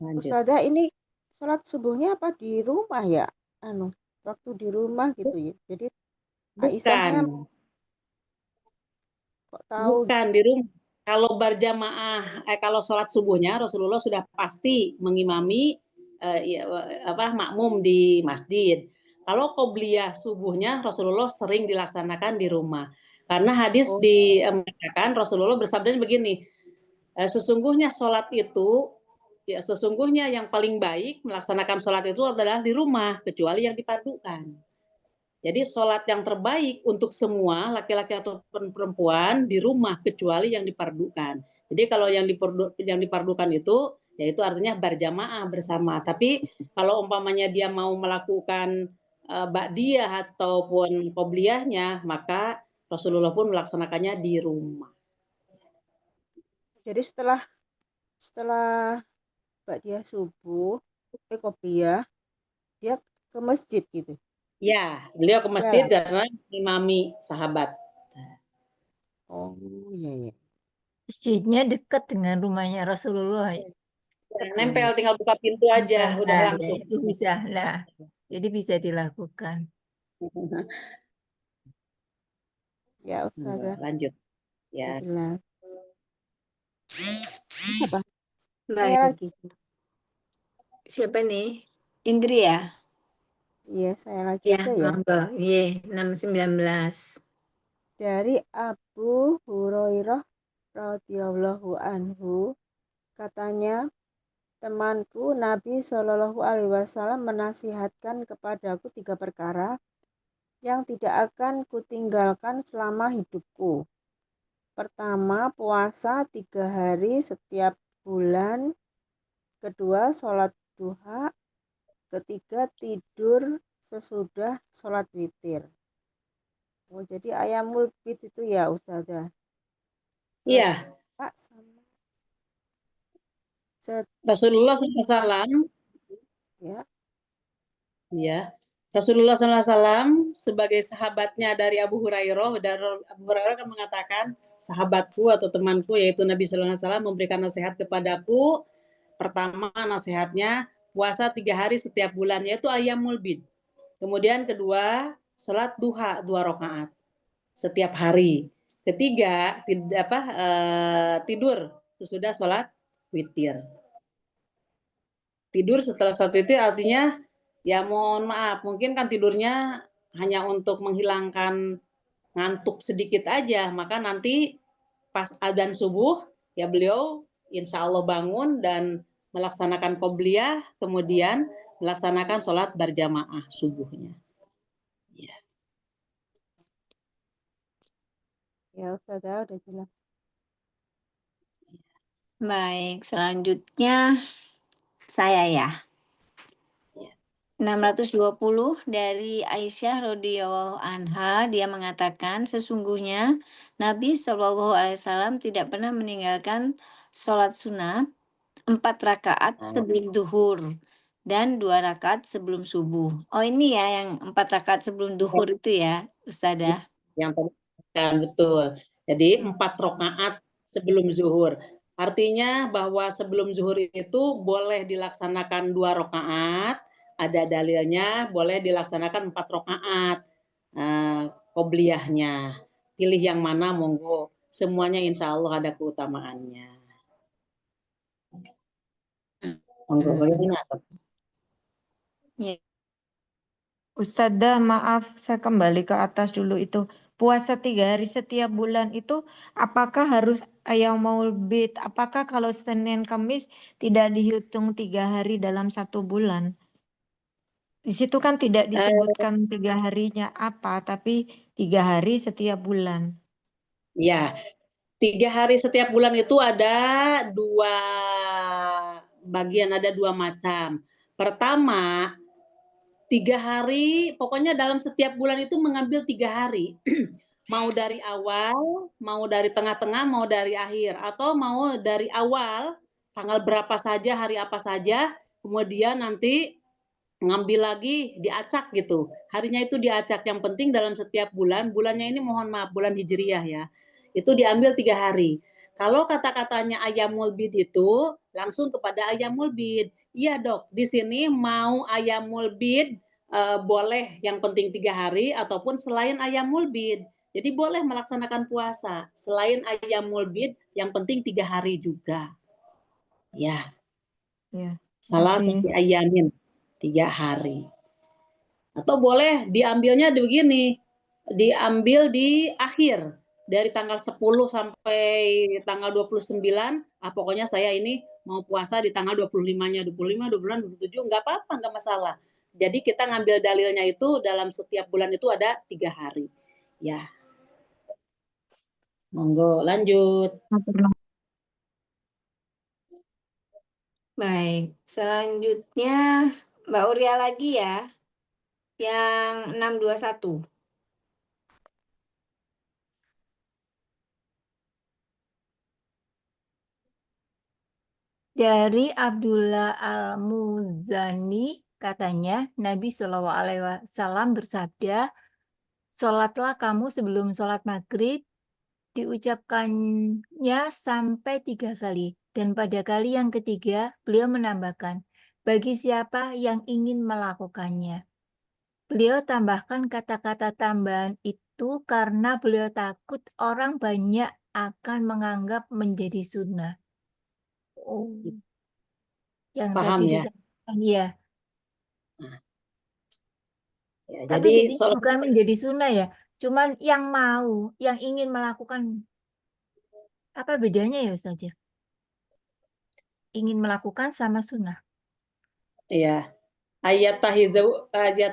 Ustazah, ini sholat subuhnya apa di rumah ya? Waktu di rumah gitu ya. Jadi Aisyahnya kok tahu? Bukan di rumah. Kalau berjamaah, kalau sholat subuhnya Rasulullah sudah pasti mengimami makmum di masjid. Kalau qobliyah subuhnya Rasulullah sering dilaksanakan di rumah. Karena hadis mengatakan Rasulullah bersabda begini, sesungguhnya sholat itu, ya sesungguhnya yang paling baik melaksanakan sholat itu adalah di rumah, kecuali yang dipadukan. Jadi sholat yang terbaik untuk semua laki-laki ataupun perempuan di rumah kecuali yang dipardukan. Jadi kalau yang dipardukan itu yaitu artinya berjamaah bersama. Tapi kalau umpamanya dia mau melakukan ba'diyah ataupun qobliyahnya, maka Rasulullah pun melaksanakannya di rumah. Jadi setelah ba'diyah subuh, qobliyah, dia ke masjid gitu. Ya, beliau ke masjid karena imami sahabat. Oh iya. Masjidnya dekat dengan rumahnya Rasulullah. Nempel, tinggal buka pintu aja, udah Nah, langsung. itu bisa. Nah, jadi bisa dilakukan. Ya Ustazah. Lanjut. Ya. Apa? Saya lagi. Siapa nih? Indri ya? Iya, saya lagi aja ya. Iya, 619. Dari Abu Hurairah radhiyallahu anhu, katanya, temanku Nabi Shallallahu alaihi wasallam menasihatkan kepadaku 3 perkara yang tidak akan kutinggalkan selama hidupku. Pertama, puasa 3 hari setiap bulan. Kedua, sholat duha. Ketiga, tidur sesudah sholat witir. Oh, jadi ayamul bid itu ya Ustazah? Iya. Rasulullah SAW. Ya. Rasulullah SAW sebagai sahabatnya dari Abu Hurairah, Abu Hurairah kan mengatakan, sahabatku atau temanku yaitu Nabi SAW memberikan nasihat kepadaku. Pertama nasihatnya puasa 3 hari setiap bulan, yaitu ayamul bid. Kemudian kedua, sholat duha 2 rakaat setiap hari. Ketiga, tidur sesudah sholat witir. Tidur setelah sholat witir artinya, ya mohon maaf, mungkin kan tidurnya hanya untuk menghilangkan ngantuk sedikit aja, maka nanti pas adzan subuh, ya beliau insya Allah bangun dan melaksanakan qobliyah, kemudian melaksanakan sholat berjamaah subuhnya. Ya. Ya Ustazah, udah jelas. Baik, selanjutnya saya ya. 620 dari Aisyah radhiyallahu anha, dia mengatakan sesungguhnya Nabi Shallallahu alaihi wasallam tidak pernah meninggalkan sholat sunat 4 rakaat sebelum duhur dan 2 rakaat sebelum subuh. Oh ini ya yang 4 rakaat sebelum duhur itu ya, Ustazah? Yang tadi kan betul. Jadi 4 rakaat sebelum zuhur. Artinya bahwa sebelum zuhur itu boleh dilaksanakan 2 rakaat, ada dalilnya boleh dilaksanakan 4 rakaat qobliyahnya. Pilih yang mana monggo. Semuanya insya Allah ada keutamaannya. Monggo bagaimana? Ya. Ustazah, maaf, saya kembali ke atas dulu itu. Puasa 3 hari setiap bulan itu apakah harus Yaumul Bid? Apakah kalau Senin Kamis tidak dihitung 3 hari dalam 1 bulan? Di situ kan tidak disebutkan 3 harinya apa, tapi 3 hari setiap bulan. Ya, 3 hari setiap bulan itu ada 2 bagian, ada 2 macam. Pertama, 3 hari, pokoknya dalam setiap bulan itu mengambil 3 hari. Mau dari awal, mau dari tengah-tengah, mau dari akhir, atau mau dari awal, tanggal berapa saja, hari apa saja, kemudian nanti ngambil lagi, diacak gitu. Harinya itu diacak, yang penting dalam setiap bulan, bulannya ini mohon maaf, bulan Hijriyah ya, itu diambil 3 hari. Kalau kata-katanya Ayyamul Bid itu, langsung kepada Ayyamul Bid. Iya dok, di sini mau Ayyamul Bid, boleh yang penting 3 hari, ataupun selain Ayyamul Bid. Jadi boleh melaksanakan puasa, selain Ayyamul Bid, yang penting 3 hari juga. Ya, Ya, salah kasih. satu ayyamin, 3 hari. Atau boleh diambilnya begini, diambil di akhir, dari tanggal 10 sampai tanggal 29, pokoknya saya ini mau puasa di tanggal 25-nya, 25, 26, 27, nggak apa-apa, nggak masalah. Jadi kita ngambil dalilnya itu dalam setiap bulan itu ada 3 hari. Ya. Monggo, lanjut. Baik, selanjutnya Mbak Uria lagi ya, yang 621. Dari Abdullah Al-Muzani katanya Nabi Shallallahu Alaihi Wasallam bersabda, "Sholatlah kamu sebelum sholat maghrib." Diucapkannya sampai 3 kali, dan pada kali yang ketiga beliau menambahkan, "Bagi siapa yang ingin melakukannya." Beliau tambahkan kata-kata tambahan itu karena beliau takut orang banyak akan menganggap menjadi sunnah. Oh, yang Paham tadi ya? disampaikan ya. Ya, Tapi jadi di sini bukan menjadi sunnah ya, cuman yang mau, yang ingin melakukan. Apa bedanya ya Ustaz? Ingin melakukan sama sunnah. ya, ayat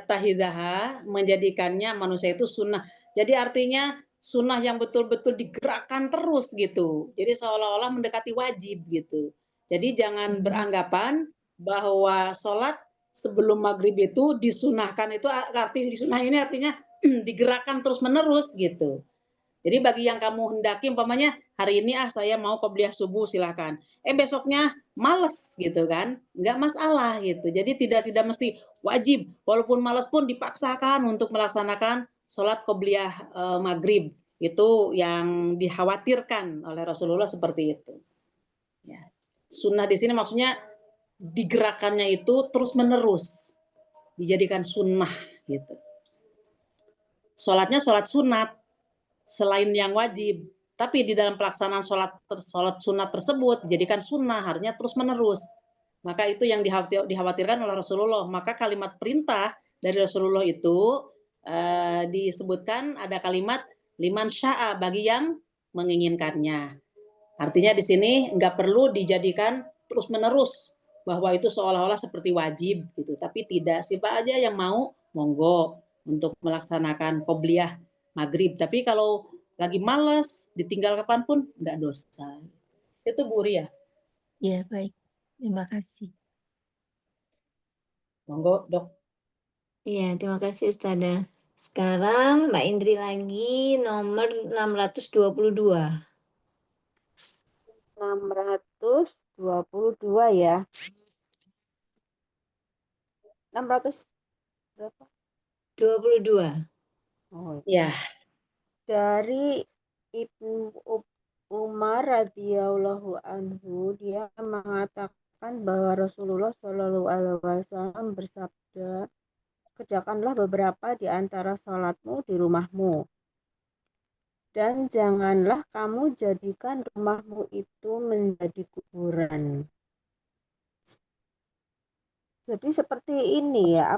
tahizaha menjadikannya manusia itu sunnah. Jadi artinya sunnah yang betul-betul digerakkan terus gitu. Jadi seolah-olah mendekati wajib gitu. Jadi jangan beranggapan bahwa sholat sebelum maghrib itu disunahkan, itu arti disunah ini artinya digerakkan terus menerus gitu. Jadi bagi yang kamu hendaki, umpamanya hari ini saya mau qobliyah subuh, silakan. Besoknya males gitu kan, nggak masalah gitu. Jadi tidak mesti wajib, walaupun males pun dipaksakan untuk melaksanakan sholat qobliyah maghrib. Itu yang dikhawatirkan oleh Rasulullah seperti itu. Ya. Sunnah di sini maksudnya digerakannya itu terus menerus, dijadikan sunnah gitu. Sholatnya sholat sunat, selain yang wajib, tapi di dalam pelaksanaan sholat sunat tersebut dijadikan sunnah, artinya terus menerus. Maka itu yang dikhawatirkan oleh Rasulullah. Maka kalimat perintah dari Rasulullah itu disebutkan ada kalimat liman sya'a, bagi yang menginginkannya. Artinya di sini nggak perlu dijadikan terus-menerus bahwa itu seolah-olah seperti wajib gitu, tapi tidak. Siapa aja yang mau, monggo untuk melaksanakan qobliyah maghrib. Tapi kalau lagi males, ditinggal kapanpun nggak dosa. Itu Bu Ria. Ya, baik. Terima kasih. Monggo Dok. Iya, terima kasih Ustazah. Sekarang Mbak Indri lagi nomor 622. 622 ya. 600 berapa? 22. Oh, Ya, dari Ibnu Umar radhiyallahu anhu, dia mengatakan bahwa Rasulullah Shallallahu alaihi wasallam bersabda, kerjakanlah beberapa di antara sholatmu di rumahmu, dan janganlah kamu jadikan rumahmu itu menjadi kuburan. Jadi seperti ini ya,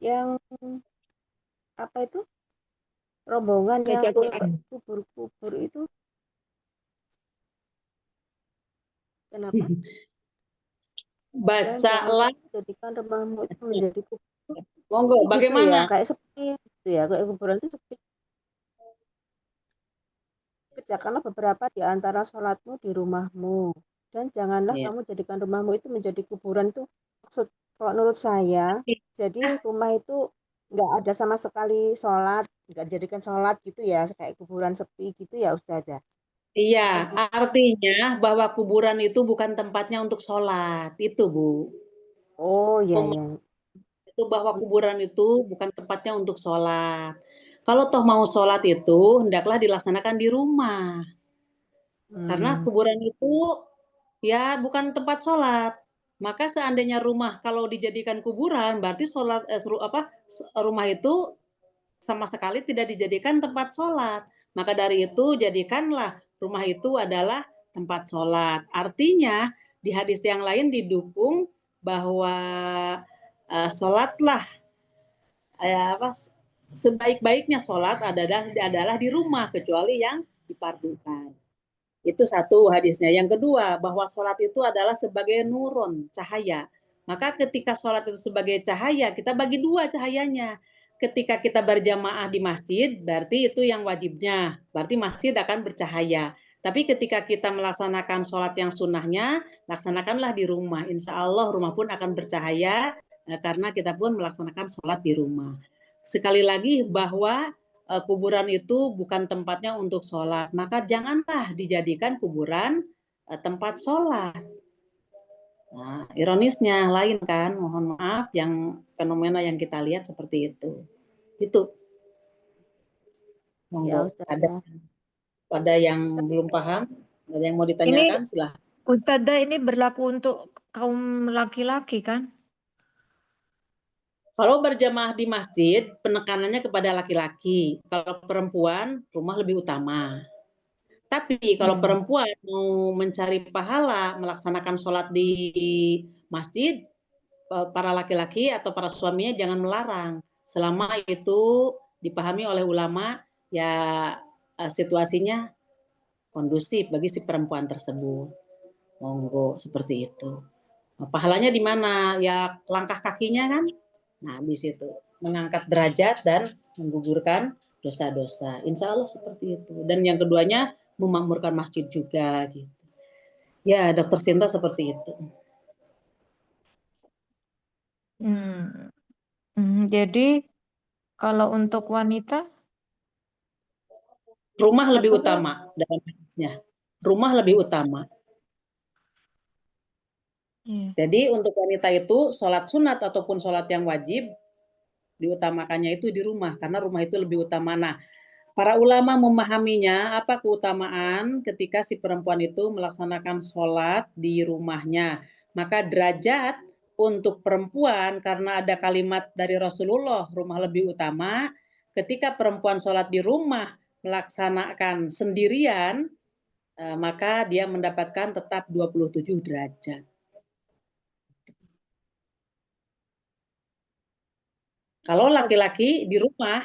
yang apa itu, rombongan yang Baca ke Quran. kubur-kubur itu, kenapa? Dan bacalah. janganlah jadikan rumahmu itu menjadi kubur. Monggo, Jadi gitu ya, bagaimana? kayak sepi gitu ya, kayak kuburan itu sepi. Kerjakanlah beberapa di antara sholatmu di rumahmu, dan janganlah Ya. kamu jadikan rumahmu itu menjadi kuburan. Itu maksud, kalau menurut saya, jadi rumah itu nggak ada sama sekali sholat, nggak dijadikan sholat gitu ya, kayak kuburan sepi gitu ya Ustazah. Iya, Apa gitu? artinya bahwa kuburan itu bukan tempatnya untuk sholat, itu Bu. Oh ya ya. Itu bahwa kuburan itu bukan tempatnya untuk sholat. Kalau toh mau sholat itu, hendaklah dilaksanakan di rumah. Karena Hmm. kuburan itu ya bukan tempat sholat. Maka seandainya rumah kalau dijadikan kuburan, berarti rumah itu sama sekali tidak dijadikan tempat sholat. Maka dari itu jadikanlah rumah itu adalah tempat sholat. Artinya di hadis yang lain didukung bahwa sholatlah sebaik-baiknya sholat adalah di rumah kecuali yang dipardukan. Itu satu hadisnya. Yang kedua, bahwa sholat itu adalah sebagai nurun, cahaya. Maka ketika sholat itu sebagai cahaya, kita bagi dua cahayanya. Ketika kita berjamaah di masjid, berarti itu yang wajibnya. Berarti masjid akan bercahaya. Tapi ketika kita melaksanakan sholat yang sunnahnya, laksanakanlah di rumah. Insya Allah rumah pun akan bercahaya karena kita pun melaksanakan sholat di rumah. Sekali lagi bahwa kuburan itu bukan tempatnya untuk sholat, maka janganlah dijadikan kuburan tempat sholat. Nah, ironisnya lain kan, mohon maaf, yang fenomena yang kita lihat seperti itu. Itu, Ya monggo. Ustazah. Ada yang belum paham, ada yang mau Ini ditanyakan, silahkan. Ustazah, ini berlaku untuk kaum laki-laki kan? Kalau berjamaah di masjid, penekanannya kepada laki-laki. Kalau perempuan, rumah lebih utama. Tapi kalau perempuan mau mencari pahala, melaksanakan sholat di masjid, para laki-laki atau para suaminya jangan melarang. Selama itu dipahami oleh ulama, ya situasinya kondusif bagi si perempuan tersebut. Monggo, seperti itu. Nah, pahalanya di mana? Ya langkah kakinya kan. Nah, di situ mengangkat derajat dan menggugurkan dosa-dosa. Insya Allah seperti itu. Dan yang keduanya memakmurkan masjid juga gitu. Ya, Dokter Sinta seperti itu. Jadi kalau untuk wanita, Rumah lebih utama dalam hadisnya. Rumah lebih utama. Jadi untuk wanita itu sholat sunat ataupun sholat yang wajib diutamakannya itu di rumah karena rumah itu lebih utama. Nah, para ulama memahaminya apa keutamaan ketika si perempuan itu melaksanakan sholat di rumahnya. Maka derajat untuk perempuan karena ada kalimat dari Rasulullah rumah lebih utama. Ketika perempuan sholat di rumah melaksanakan sendirian, maka dia mendapatkan tetap 27 derajat. Kalau laki-laki di rumah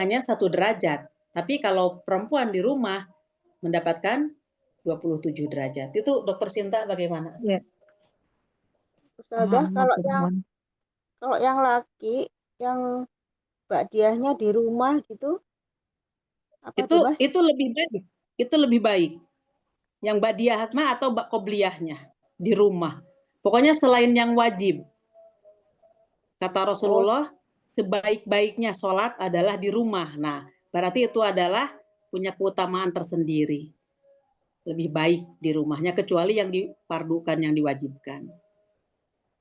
hanya 1 derajat. Tapi kalau perempuan di rumah mendapatkan 27 derajat. Itu Dokter Sinta bagaimana? Ya, Ustazah, paham teman. kalau yang laki yang ba'diyahnya di rumah gitu, apa tuh Mas? Itu lebih baik. Itu lebih baik. Yang ba'diyah hatmah atau qobliyahnya di rumah. Pokoknya selain yang wajib. Kata Oh, Rasulullah, sebaik-baiknya sholat adalah di rumah. Nah, berarti itu adalah punya keutamaan tersendiri. Lebih baik di rumahnya, kecuali yang dipardukan, yang diwajibkan.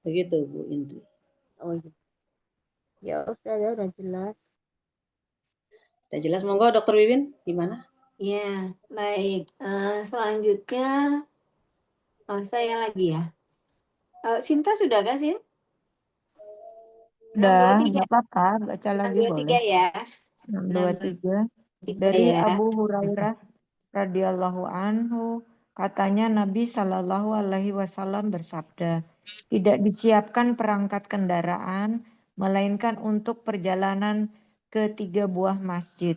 Begitu, Bu Indri. oh iya. Ya Ustazah, udah jelas. Sudah jelas, monggo Dokter Wiwin, gimana? Ya, baik. Selanjutnya saya lagi ya. Sinta sudah kan, Sin? 6, 2, Udah, 3. nggak apa-apa, baca 6, lagi 2, 3 boleh. ya. 6, 6, 2, 3. 3 Dari ya. Abu Hurairah radhiyallahu anhu, katanya Nabi Shallallahu alaihi wasallam bersabda, tidak disiapkan perangkat kendaraan melainkan untuk perjalanan ke 3 buah masjid.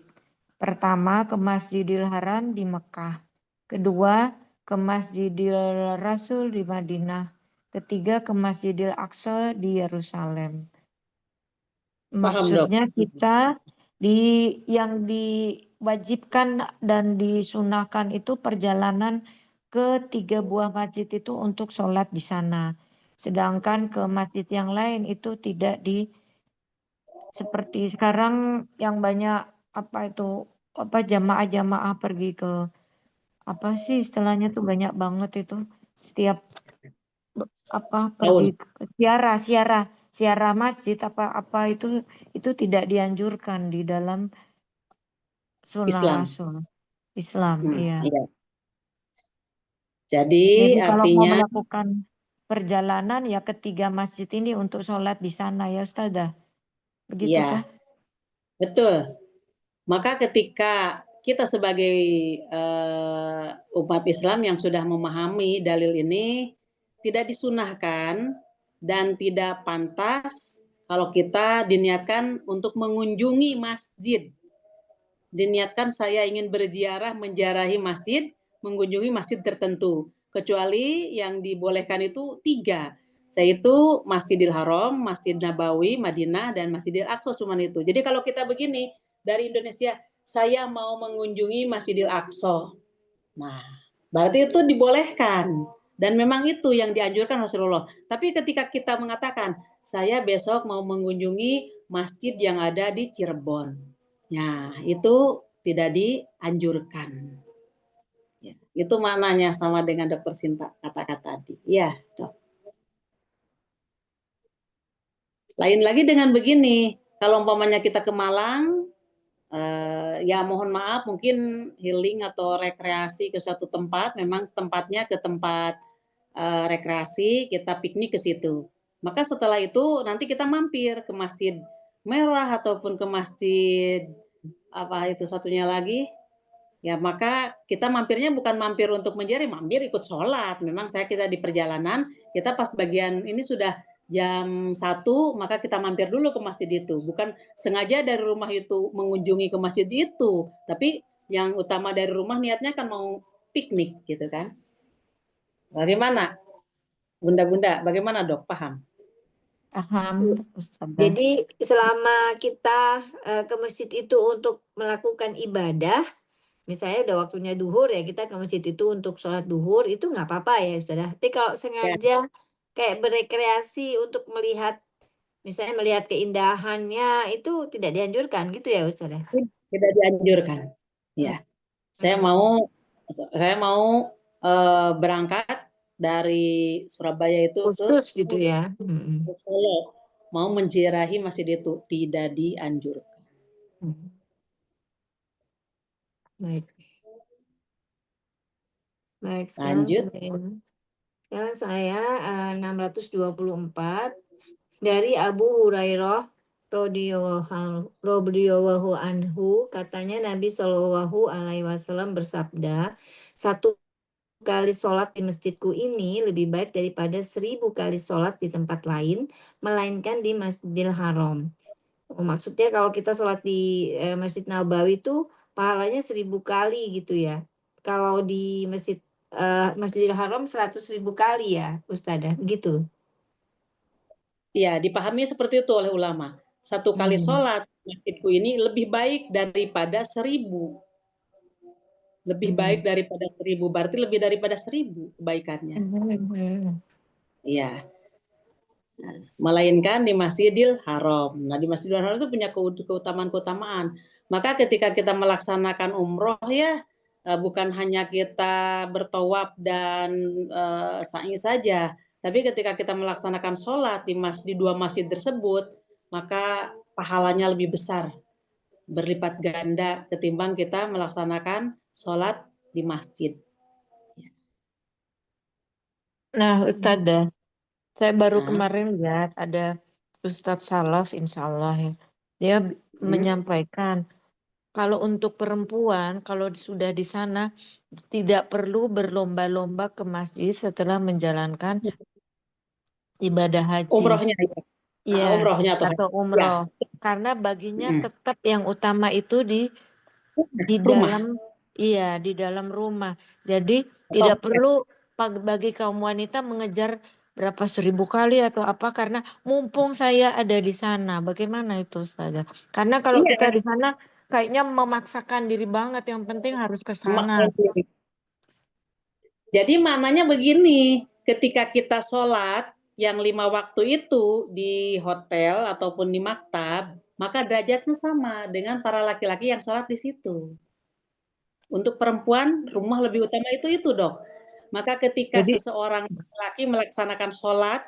Pertama, ke Masjidil Haram di Mekah. Kedua, ke Masjidil Rasul di Madinah. Ketiga, ke Masjidil Aqsa di Yerusalem. Paham, Dok. Maksudnya kita yang diwajibkan dan disunahkan itu perjalanan ke 3 buah masjid itu untuk sholat di sana. Sedangkan ke masjid yang lain itu tidak seperti sekarang yang banyak jamaah-jamaah pergi ke apa sih istilahnya tuh banyak banget itu setiap pergi Tahun. ke siara masjid apa itu tidak dianjurkan di dalam sunnah Islam. Rasul Islam, iya. Iya. Jadi Jadi kalau mau artinya melakukan perjalanan ya ke 3 masjid ini untuk sholat di sana ya Ustazah. Begitukah? iya, betul. Maka ketika kita sebagai umat Islam yang sudah memahami dalil ini, tidak disunahkan dan tidak pantas kalau kita diniatkan untuk mengunjungi masjid. Diniatkan saya ingin berziarah, menziarahi masjid, mengunjungi masjid tertentu. Kecuali yang dibolehkan itu 3, yaitu Masjidil Haram, Masjid Nabawi, Madinah, dan Masjidil Aqsa, cuman itu. Jadi kalau kita begini, dari Indonesia, saya mau mengunjungi Masjidil Aqsa. Nah, berarti itu dibolehkan. Dan memang itu yang dianjurkan Rasulullah. Tapi ketika kita mengatakan, saya besok mau mengunjungi masjid yang ada di Cirebon. Nah, itu tidak dianjurkan. Ya, itu maknanya sama dengan Dokter Sinta kata-kata tadi. Ya, Dok. Lain lagi dengan begini, kalau umpamanya kita ke Malang, ya mohon maaf mungkin healing atau rekreasi ke suatu tempat, memang tempatnya ke tempat rekreasi, kita piknik ke situ. Maka setelah itu nanti kita mampir ke Masjid Merah ataupun ke masjid apa itu satunya lagi, ya maka kita mampirnya bukan mampir untuk mampir ikut sholat. Memang kita di perjalanan, kita pas bagian ini sudah jam 1, maka kita mampir dulu ke masjid itu. Bukan sengaja dari rumah itu mengunjungi ke masjid itu, tapi yang utama dari rumah niatnya kan mau piknik gitu kan. Bagaimana? Bunda-bunda, bagaimana Dok? Paham? Paham Ustazah. Jadi selama kita ke masjid itu untuk melakukan ibadah, misalnya udah waktunya duhur ya kita ke masjid itu untuk sholat duhur, itu nggak apa-apa ya Saudara. Tapi kalau Ya, sengaja kayak berekreasi untuk misalnya melihat keindahannya, itu tidak dianjurkan gitu ya Saudara? tidak dianjurkan. Ya, saya mau berangkat dari Surabaya itu Khusus gitu ya. ke Solo, mau menziarahi masjid itu, tidak dianjurkan. Baik. Baik, Lanjut. sekarang saya 624 dari Abu Hurairah radhiyallahu anhu, katanya Nabi Shallallahu alaihi wasallam bersabda, 1 kali sholat di masjidku ini lebih baik daripada 1000 kali sholat di tempat lain, melainkan di Masjidil Haram. Maksudnya kalau kita sholat di Masjid Nabawi itu pahalanya 1000 kali gitu ya. Kalau di Masjidil Haram 100.000 kali ya, Ustadzah, gitu. Iya, dipahami seperti itu oleh ulama. 1 kali sholat masjidku ini lebih baik daripada 1000. Lebih baik daripada 1000, berarti lebih daripada 1000 kebaikannya. Iya. Nah, melainkan di Masjidil Haram. Nah, di Masjidil Haram itu punya keutamaan-keutamaan. Maka ketika kita melaksanakan umroh ya, bukan hanya kita bertawaf dan sa'i saja, tapi ketika kita melaksanakan sholat di 2 masjid tersebut, maka pahalanya lebih besar, berlipat ganda ketimbang kita melaksanakan sholat di masjid. Nah, Ustadzah, saya baru Nah, kemarin lihat ada Ustadz Salaf, insya Allah ya. Dia menyampaikan kalau untuk perempuan, kalau sudah di sana tidak perlu berlomba-lomba ke masjid setelah menjalankan ibadah haji. umrohnya ya. Iya, Umrohnya atau atau ya, umroh. Karena baginya tetap yang utama itu di rumah. dalam, iya, di dalam rumah. Jadi Atau tidak perlu bagi kaum wanita mengejar berapa 1000 kali atau apa, karena mumpung saya ada di sana. Bagaimana itu saja? Karena kalau Iya, kita di sana kayaknya memaksakan diri banget, yang penting harus ke sana. memaksakan diri. Jadi maknanya begini, ketika kita sholat yang 5 waktu itu di hotel ataupun di maktab, maka derajatnya sama dengan para laki-laki yang sholat di situ. Untuk perempuan, rumah lebih utama itu dok. Maka ketika Jadi seseorang laki melaksanakan sholat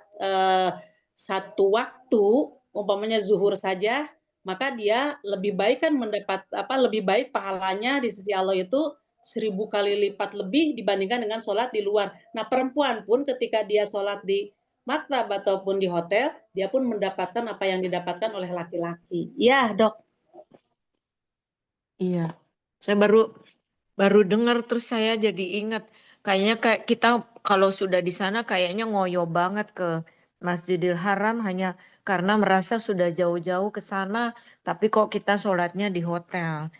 1 waktu, umpamanya zuhur saja, maka dia lebih baik kan lebih baik pahalanya di sisi Allah itu 1000 kali lipat lebih dibandingkan dengan sholat di luar. Nah, perempuan pun ketika dia sholat di maktab ataupun di hotel, dia pun mendapatkan apa yang didapatkan oleh laki-laki. Iya, Dok. iya, saya baru dengar, terus saya jadi ingat, kayaknya kayak kita kalau sudah di sana kayaknya ngoyo banget ke Masjidil Haram hanya karena merasa sudah jauh-jauh ke sana, tapi kok kita sholatnya di hotel.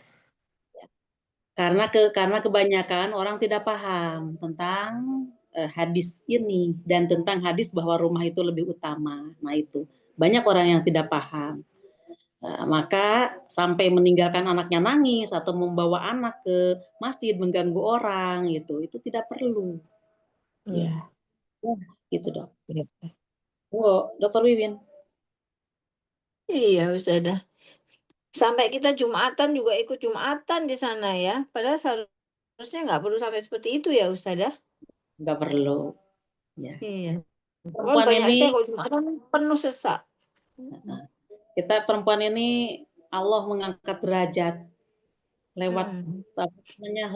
Karena kebanyakan orang tidak paham tentang hadis ini dan tentang hadis bahwa rumah itu lebih utama. Nah, itu banyak orang yang tidak paham. Maka sampai meninggalkan anaknya nangis atau membawa anak ke masjid mengganggu orang itu tidak perlu. Ya, gitu dok. Iya. Dokter Wiwin. Iya, Ustadzah. Sampai kita Jumatan juga ikut Jumatan di sana ya. Padahal seharusnya nggak perlu sampai seperti itu ya, Ustadzah. Nggak perlu. Ya. Iya. Kan Perempuan banyak ini, sekali kalau Jumatan penuh sesak. kita perempuan ini Allah mengangkat derajat lewat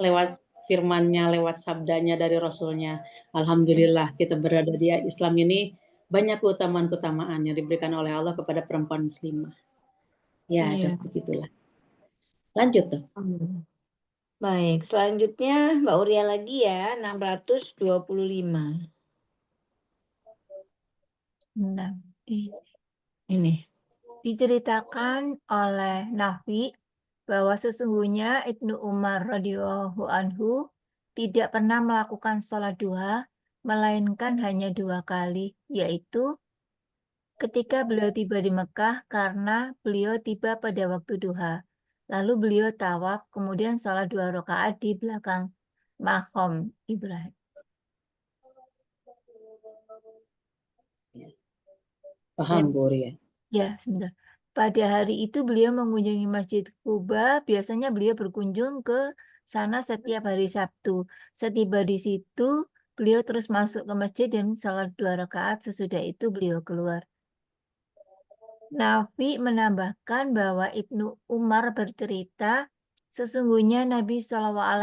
lewat firman-Nya, lewat sabdanya dari Rasulnya. Alhamdulillah kita berada di Islam ini banyak keutamaan-keutamaan yang diberikan oleh Allah kepada perempuan muslimah. Ya, Iya. dok, begitulah. Lanjut, dok. Baik, selanjutnya Mbak Uria lagi ya, 625. Nah, Ini. diceritakan oleh Nafi bahwa sesungguhnya Ibnu Umar radhiyallahu anhu tidak pernah melakukan sholat duha, melainkan hanya 2 kali, yaitu ketika beliau tiba di Mekah karena beliau tiba pada waktu duha. Lalu beliau tawaf, kemudian sholat 2 rakaat di belakang maqam Ibrahim. Paham, Bu Ria? Ya, sebentar. Pada hari itu beliau mengunjungi Masjid Kuba, biasanya beliau berkunjung ke sana setiap hari Sabtu. Setiba di situ, beliau terus masuk ke masjid dan salat 2 rakaat, sesudah itu beliau keluar. Nafi menambahkan bahwa Ibnu Umar bercerita, sesungguhnya Nabi SAW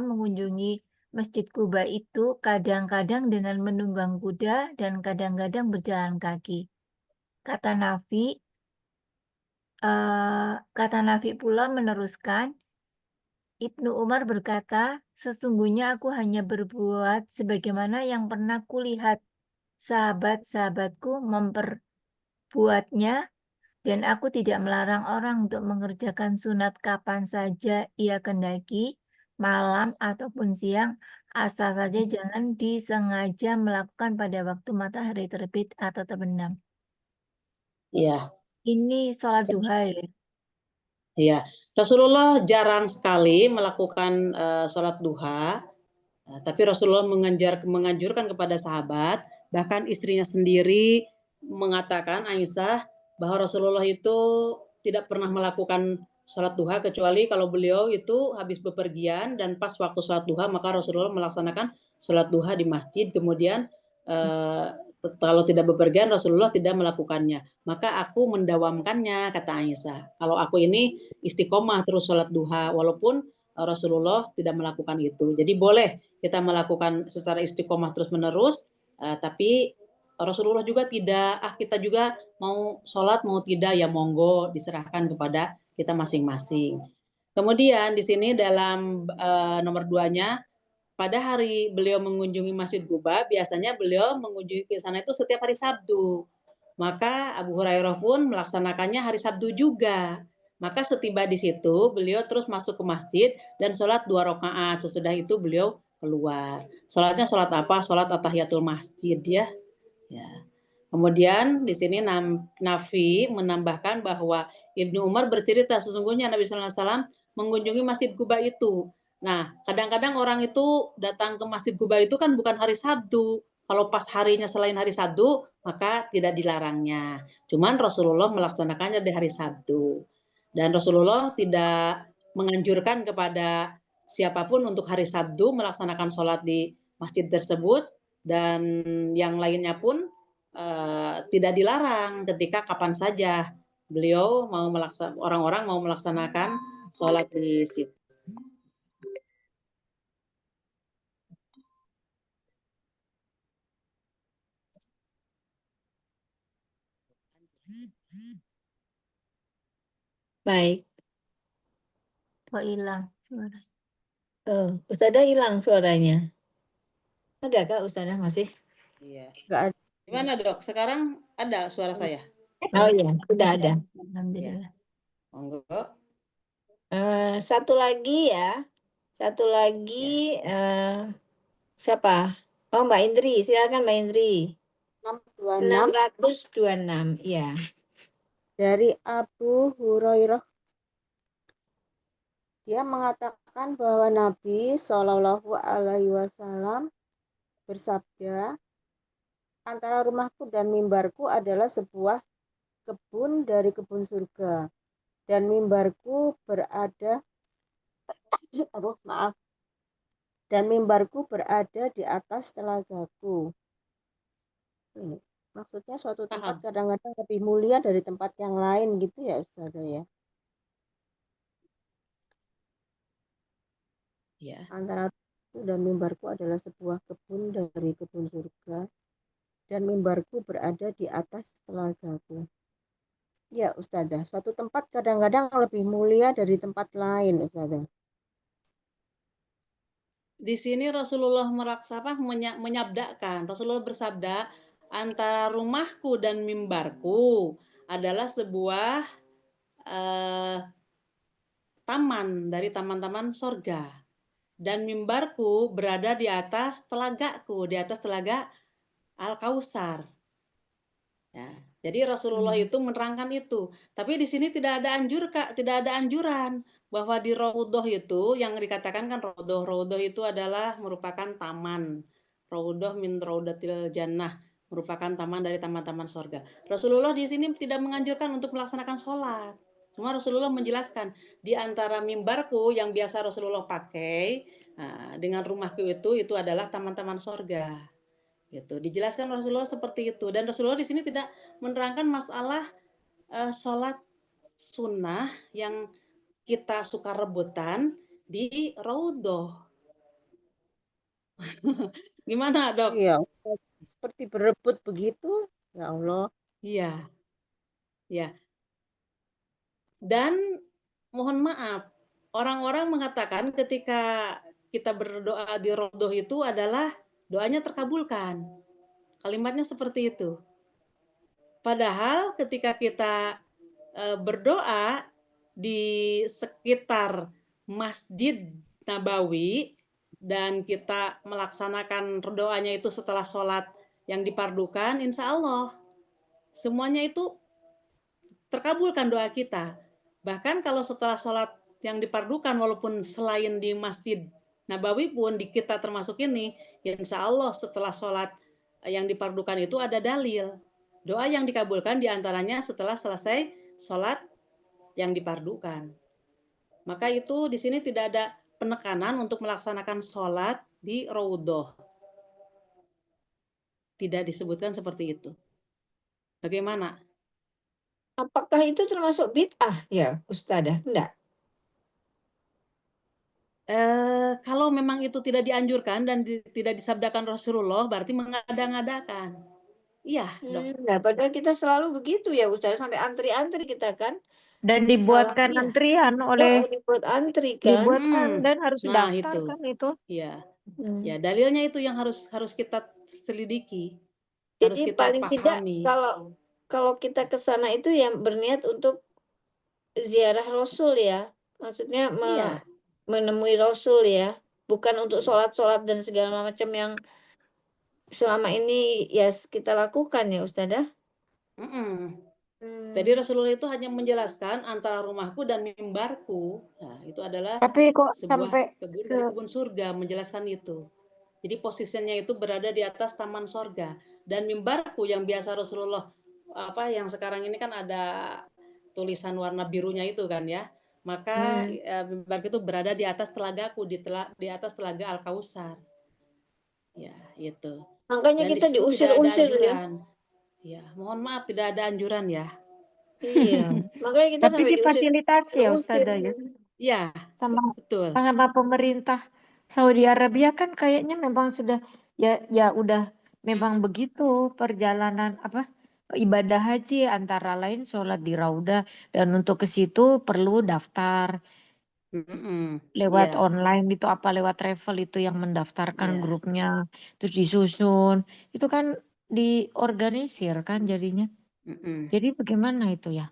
mengunjungi Masjid Kuba itu kadang-kadang dengan menunggang kuda dan kadang-kadang berjalan kaki. Kata Nafi pula meneruskan, Ibnu Umar berkata, sesungguhnya aku hanya berbuat sebagaimana yang pernah kulihat sahabat-sahabatku memperbuatnya Dan aku tidak melarang orang untuk mengerjakan sunat kapan saja ia kendaki, malam ataupun siang, asal saja jangan disengaja melakukan pada waktu matahari terbit atau terbenam. Iya. Ini sholat duha ya? Iya, Rasulullah jarang sekali melakukan sholat duha, tapi Rasulullah menganjurkan kepada sahabat, bahkan istrinya sendiri mengatakan, Aisyah, bahwa Rasulullah itu tidak pernah melakukan sholat duha kecuali kalau beliau itu habis bepergian dan pas waktu sholat duha maka Rasulullah melaksanakan sholat duha di masjid, kemudian kalau tidak bepergian Rasulullah tidak melakukannya. Maka aku mendawamkannya, kata Aisyah. Kalau aku ini istiqomah terus sholat duha, walaupun Rasulullah tidak melakukan itu. Jadi boleh kita melakukan secara istiqomah terus-menerus, tapi Rasulullah juga tidak, kita juga mau sholat mau tidak ya monggo, diserahkan kepada kita masing-masing. Kemudian di sini dalam nomor 2-nya, pada hari beliau mengunjungi Masjid Quba, biasanya beliau mengunjungi ke sana itu setiap hari Sabtu. Maka Abu Hurairah pun melaksanakannya hari Sabtu juga. Maka setiba di situ, beliau terus masuk ke masjid dan sholat 2 rakaat. Sesudah itu beliau keluar. Sholatnya sholat apa? Sholat at-tahiyatul masjid ya. Ya. Kemudian di sini Nafi menambahkan bahwa Ibnu Umar bercerita sesungguhnya Nabi Sallallahu Alaihi Wasallam mengunjungi Masjid Quba itu. Nah, kadang-kadang orang itu datang ke Masjid Quba itu kan bukan hari Sabtu. Kalau pas harinya selain hari Sabtu, maka tidak dilarangnya. Cuman Rasulullah melaksanakannya di hari Sabtu. Dan Rasulullah tidak menganjurkan kepada siapapun untuk hari Sabtu melaksanakan sholat di masjid tersebut, dan yang lainnya pun tidak dilarang ketika kapan saja beliau mau orang-orang mau melaksanakan sholat di situ. Baik. Kok hilang suara? Ustazah hilang suaranya. Ada Kak Ustazah masih? Iya. Nggak ada. Gimana Dok? Sekarang ada suara saya? Oh iya, sudah ada. Alhamdulillah. Monggo. Satu lagi ya. Satu lagi siapa? Oh Mbak Indri, silakan Mbak Indri. 626 626, ya. dari Abu Hurairah. Dia mengatakan bahwa Nabi Shallallahu Alaihi Wasallam bersabda, antara rumahku dan mimbarku adalah sebuah kebun dari kebun surga, dan mimbarku berada di atas telagaku. Ini maksudnya suatu tempat kadang-kadang lebih mulia dari tempat yang lain gitu ya Ustazah ya. Ya. Antara rumahku dan mimbarku adalah sebuah kebun dari kebun surga, dan mimbarku berada di atas telagaku. Ya Ustazah, suatu tempat kadang-kadang lebih mulia dari tempat lain Ustazah. Di sini Rasulullah menyabdakan, Rasulullah bersabda, antara rumahku dan mimbarku adalah sebuah taman dari taman-taman sorga. Dan mimbarku berada di atas telagaku, di atas telaga Al-Kausar. Ya, jadi Rasulullah itu menerangkan itu. Tapi di sini tidak ada anjuran bahwa di Raudhah itu yang dikatakan kan Raudhah itu adalah merupakan taman. Raudhah min Raudatil Jannah, merupakan taman dari taman-taman sorga. Rasulullah di sini tidak menganjurkan untuk melaksanakan sholat. Cuma Rasulullah menjelaskan di antara mimbarku yang biasa Rasulullah pakai dengan rumahku itu adalah taman-taman sorga. Gitu. Dijelaskan Rasulullah seperti itu, dan Rasulullah di sini tidak menerangkan masalah sholat sunnah yang kita suka rebutan di Raudhah. Gimana Dok? Iya, seperti berebut begitu. Ya Allah. Iya, ya. Dan mohon maaf, orang-orang mengatakan ketika kita berdoa di Raudhah itu adalah doanya terkabulkan. Kalimatnya seperti itu. Padahal ketika kita berdoa di sekitar Masjid Nabawi dan kita melaksanakan doanya itu setelah sholat yang dipardukan, insya Allah semuanya itu terkabulkan doa kita. Bahkan kalau setelah sholat yang dipardukan, walaupun selain di Masjid Nabawi pun di kita termasuk ini, insya Allah setelah sholat yang dipardukan itu ada dalil. Doa yang dikabulkan diantaranya setelah selesai sholat yang dipardukan. Maka itu di sini tidak ada penekanan untuk melaksanakan sholat di raudhah. Tidak disebutkan seperti itu. Bagaimana? Apakah itu termasuk bid'ah ya, Ustadzah? Enggak. Kalau memang itu tidak dianjurkan dan tidak disabdakan Rasulullah, berarti mengada-ngadakan. Iya, dok. Nah, padahal kita selalu begitu ya, Ustadzah, sampai antri-antri kita kan. Dan Salah. dibuatkan Iya. antrian oleh Dibuat antri kan. dibuatkan dan harus Nah, daftar itu. kan itu. Iya. Hmm. Ya, dalilnya itu yang harus kita selidiki. Harus Jadi kita paling tidak pahami. kalau kita ke sana itu yang berniat untuk ziarah Rasul ya. Maksudnya Iya. menemui Rasul ya. Bukan untuk sholat-sholat dan segala macam yang selama ini ya kita lakukan ya, Ustadzah. Jadi Rasulullah itu hanya menjelaskan antara rumahku dan mimbarku. Nah, itu adalah Tapi kok sebuah sampai kebun dari kebun surga, menjelaskan itu. Jadi posisinya itu berada di atas taman surga. Dan mimbarku yang biasa Rasulullah yang sekarang ini kan ada tulisan warna birunya itu kan ya. Maka mimbarku itu berada di atas telagaku, di atas telaga Al-Kausar. Ya, itu. Makanya Dan kita di situ tidak ada diusir-usir ya. anjuran. Ya, mohon maaf tidak ada anjuran ya. Iya, makanya kita tapi sampai difasilitasi ya diusir. Ustazah ya Ya, sama betul. pemerintah Saudi Arabia kan kayaknya memang sudah ya udah memang begitu perjalanan ibadah haji antara lain sholat di Raudah dan untuk ke situ perlu daftar lewat Iya, online gitu lewat travel itu yang mendaftarkan iya. grupnya terus disusun itu kan diorganisir kan jadinya. Jadi bagaimana itu ya?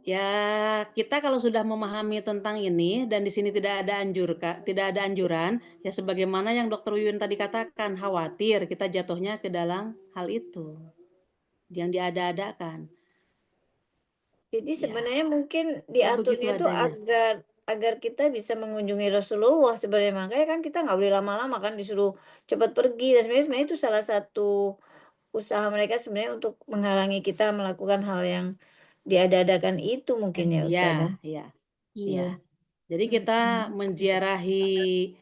Ya, kita kalau sudah memahami tentang ini dan di sini tidak ada anjuran, ya sebagaimana yang Dokter Wiwin tadi katakan, khawatir kita jatuhnya ke dalam hal itu yang diada-adakan. Jadi Ya, sebenarnya mungkin ya begitu diaturnya itu adanya. agar kita bisa mengunjungi Rasulullah sebenarnya. Makanya kan kita nggak boleh lama-lama kan disuruh cepat pergi. Dan sebenarnya itu salah satu usaha mereka sebenarnya untuk menghalangi kita melakukan hal yang diada-adakan itu mungkin ya, Ustazah. Ya. Iya. Jadi kita menziarahi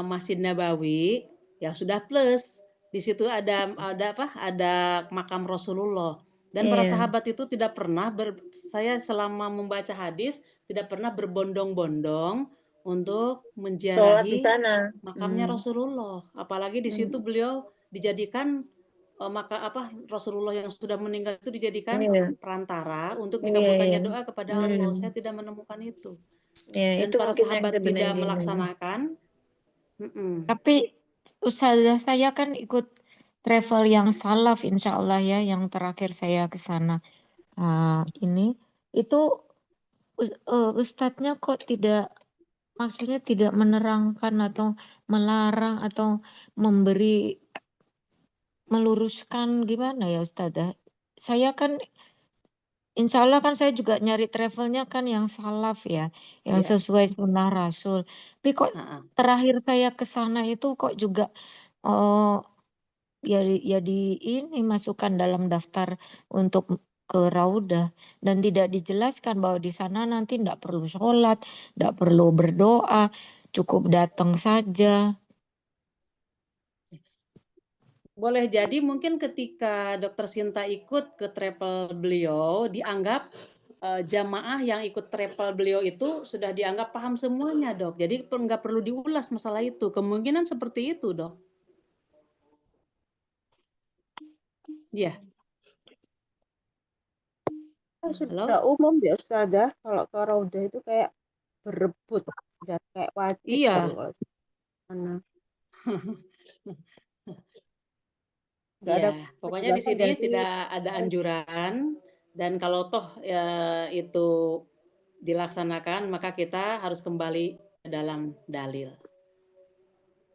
Masjid Nabawi, ya sudah plus. Di situ ada makam Rasulullah. Dan para Iya. sahabat itu tidak pernah saya selama membaca hadis tidak pernah berbondong-bondong untuk Sholat di menziarahi sana. makamnya Rasulullah. Apalagi di situ beliau dijadikan Rasulullah yang sudah meninggal itu dijadikan Iya. perantara untuk Iya, dikabulkannya iya. doa kepada Allah. Saya tidak menemukan itu. Ya, Dan itu para mungkin yang sahabat sebenarnya tidak dihindari. melaksanakan. Tapi Ustazah saya kan ikut travel yang salaf insya Allah ya yang terakhir saya ke sana ini itu Ustadznya kok maksudnya tidak menerangkan atau melarang atau meluruskan gimana ya Ustazah. Saya kan insya Allah kan saya juga nyari travelnya kan yang salaf ya, yang Ya, sesuai sunnah Rasul. Tapi kok terakhir saya ke sana itu kok juga ya di ini masukkan dalam daftar untuk ke Raudah dan tidak dijelaskan bahwa di sana nanti tidak perlu sholat, tidak perlu berdoa, cukup datang saja. boleh jadi mungkin ketika Dokter Sinta ikut ke travel beliau dianggap jamaah yang ikut travel beliau itu sudah dianggap paham semuanya, Dok. Jadi nggak perlu diulas masalah itu. Kemungkinan seperti itu, Dok. Iya. Sudah umum ya Ustazah, kalau ke Raudah itu kayak berebut dan kayak wajib Iya. gitu kalau mana. Ya, pokoknya di sini tidak ada anjuran Dan kalau toh itu dilaksanakan, maka kita harus kembali ke dalam dalil.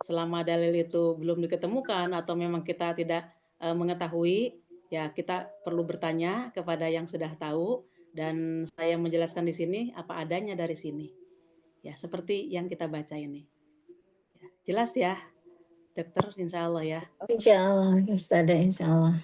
Selama dalil itu belum diketemukan atau memang kita tidak mengetahui, ya kita perlu bertanya kepada yang sudah tahu, dan saya menjelaskan di sini apa adanya dari sini. Ya, seperti yang kita baca ini. Ya, jelas ya, dokter, insya Allah ya. Insya Allah, Ustazah, insya Allah.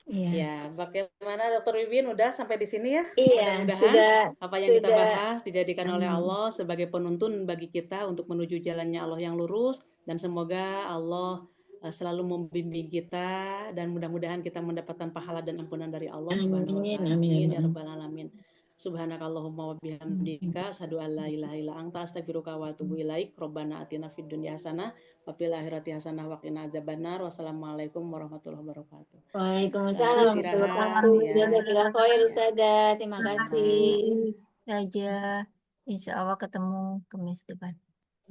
Iya. Ya, bagaimana Dokter Wibin, udah sampai di sini ya? Iya, Mudah-mudahan apa yang kita sudah. bahas dijadikan oleh Amin. Allah sebagai penuntun bagi kita untuk menuju jalannya Allah yang lurus, dan semoga Allah selalu membimbing kita, dan mudah-mudahan kita mendapatkan pahala dan ampunan dari Allah Subhanahu wa Amin, taala. amin, Amin ya amin. rabbal alamin. Subhanakallahumma wa bihamdika asyhadu an la ilaha illa anta astaghfiruka wa atubu ilaik. Rabbana atina fid dunya hasanah wa fil akhirati hasanah wa qina adzabannar. Wassalamualaikum warahmatullahi wabarakatuh. Waalaikumsalam Selamat warahmatullahi istirahat wabarakatuh. ya. Jazakallah khair, Ya, Ustazah. Terima sama-sama. kasih. saja. Insya Allah ketemu Kamis depan.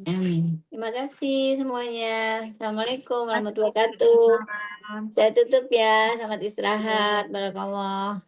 Amin. Terima kasih semuanya. Assalamualaikum Terima kasih. warahmatullahi wabarakatuh. Selamat malam. Saya tutup ya. Selamat istirahat. Barakallah.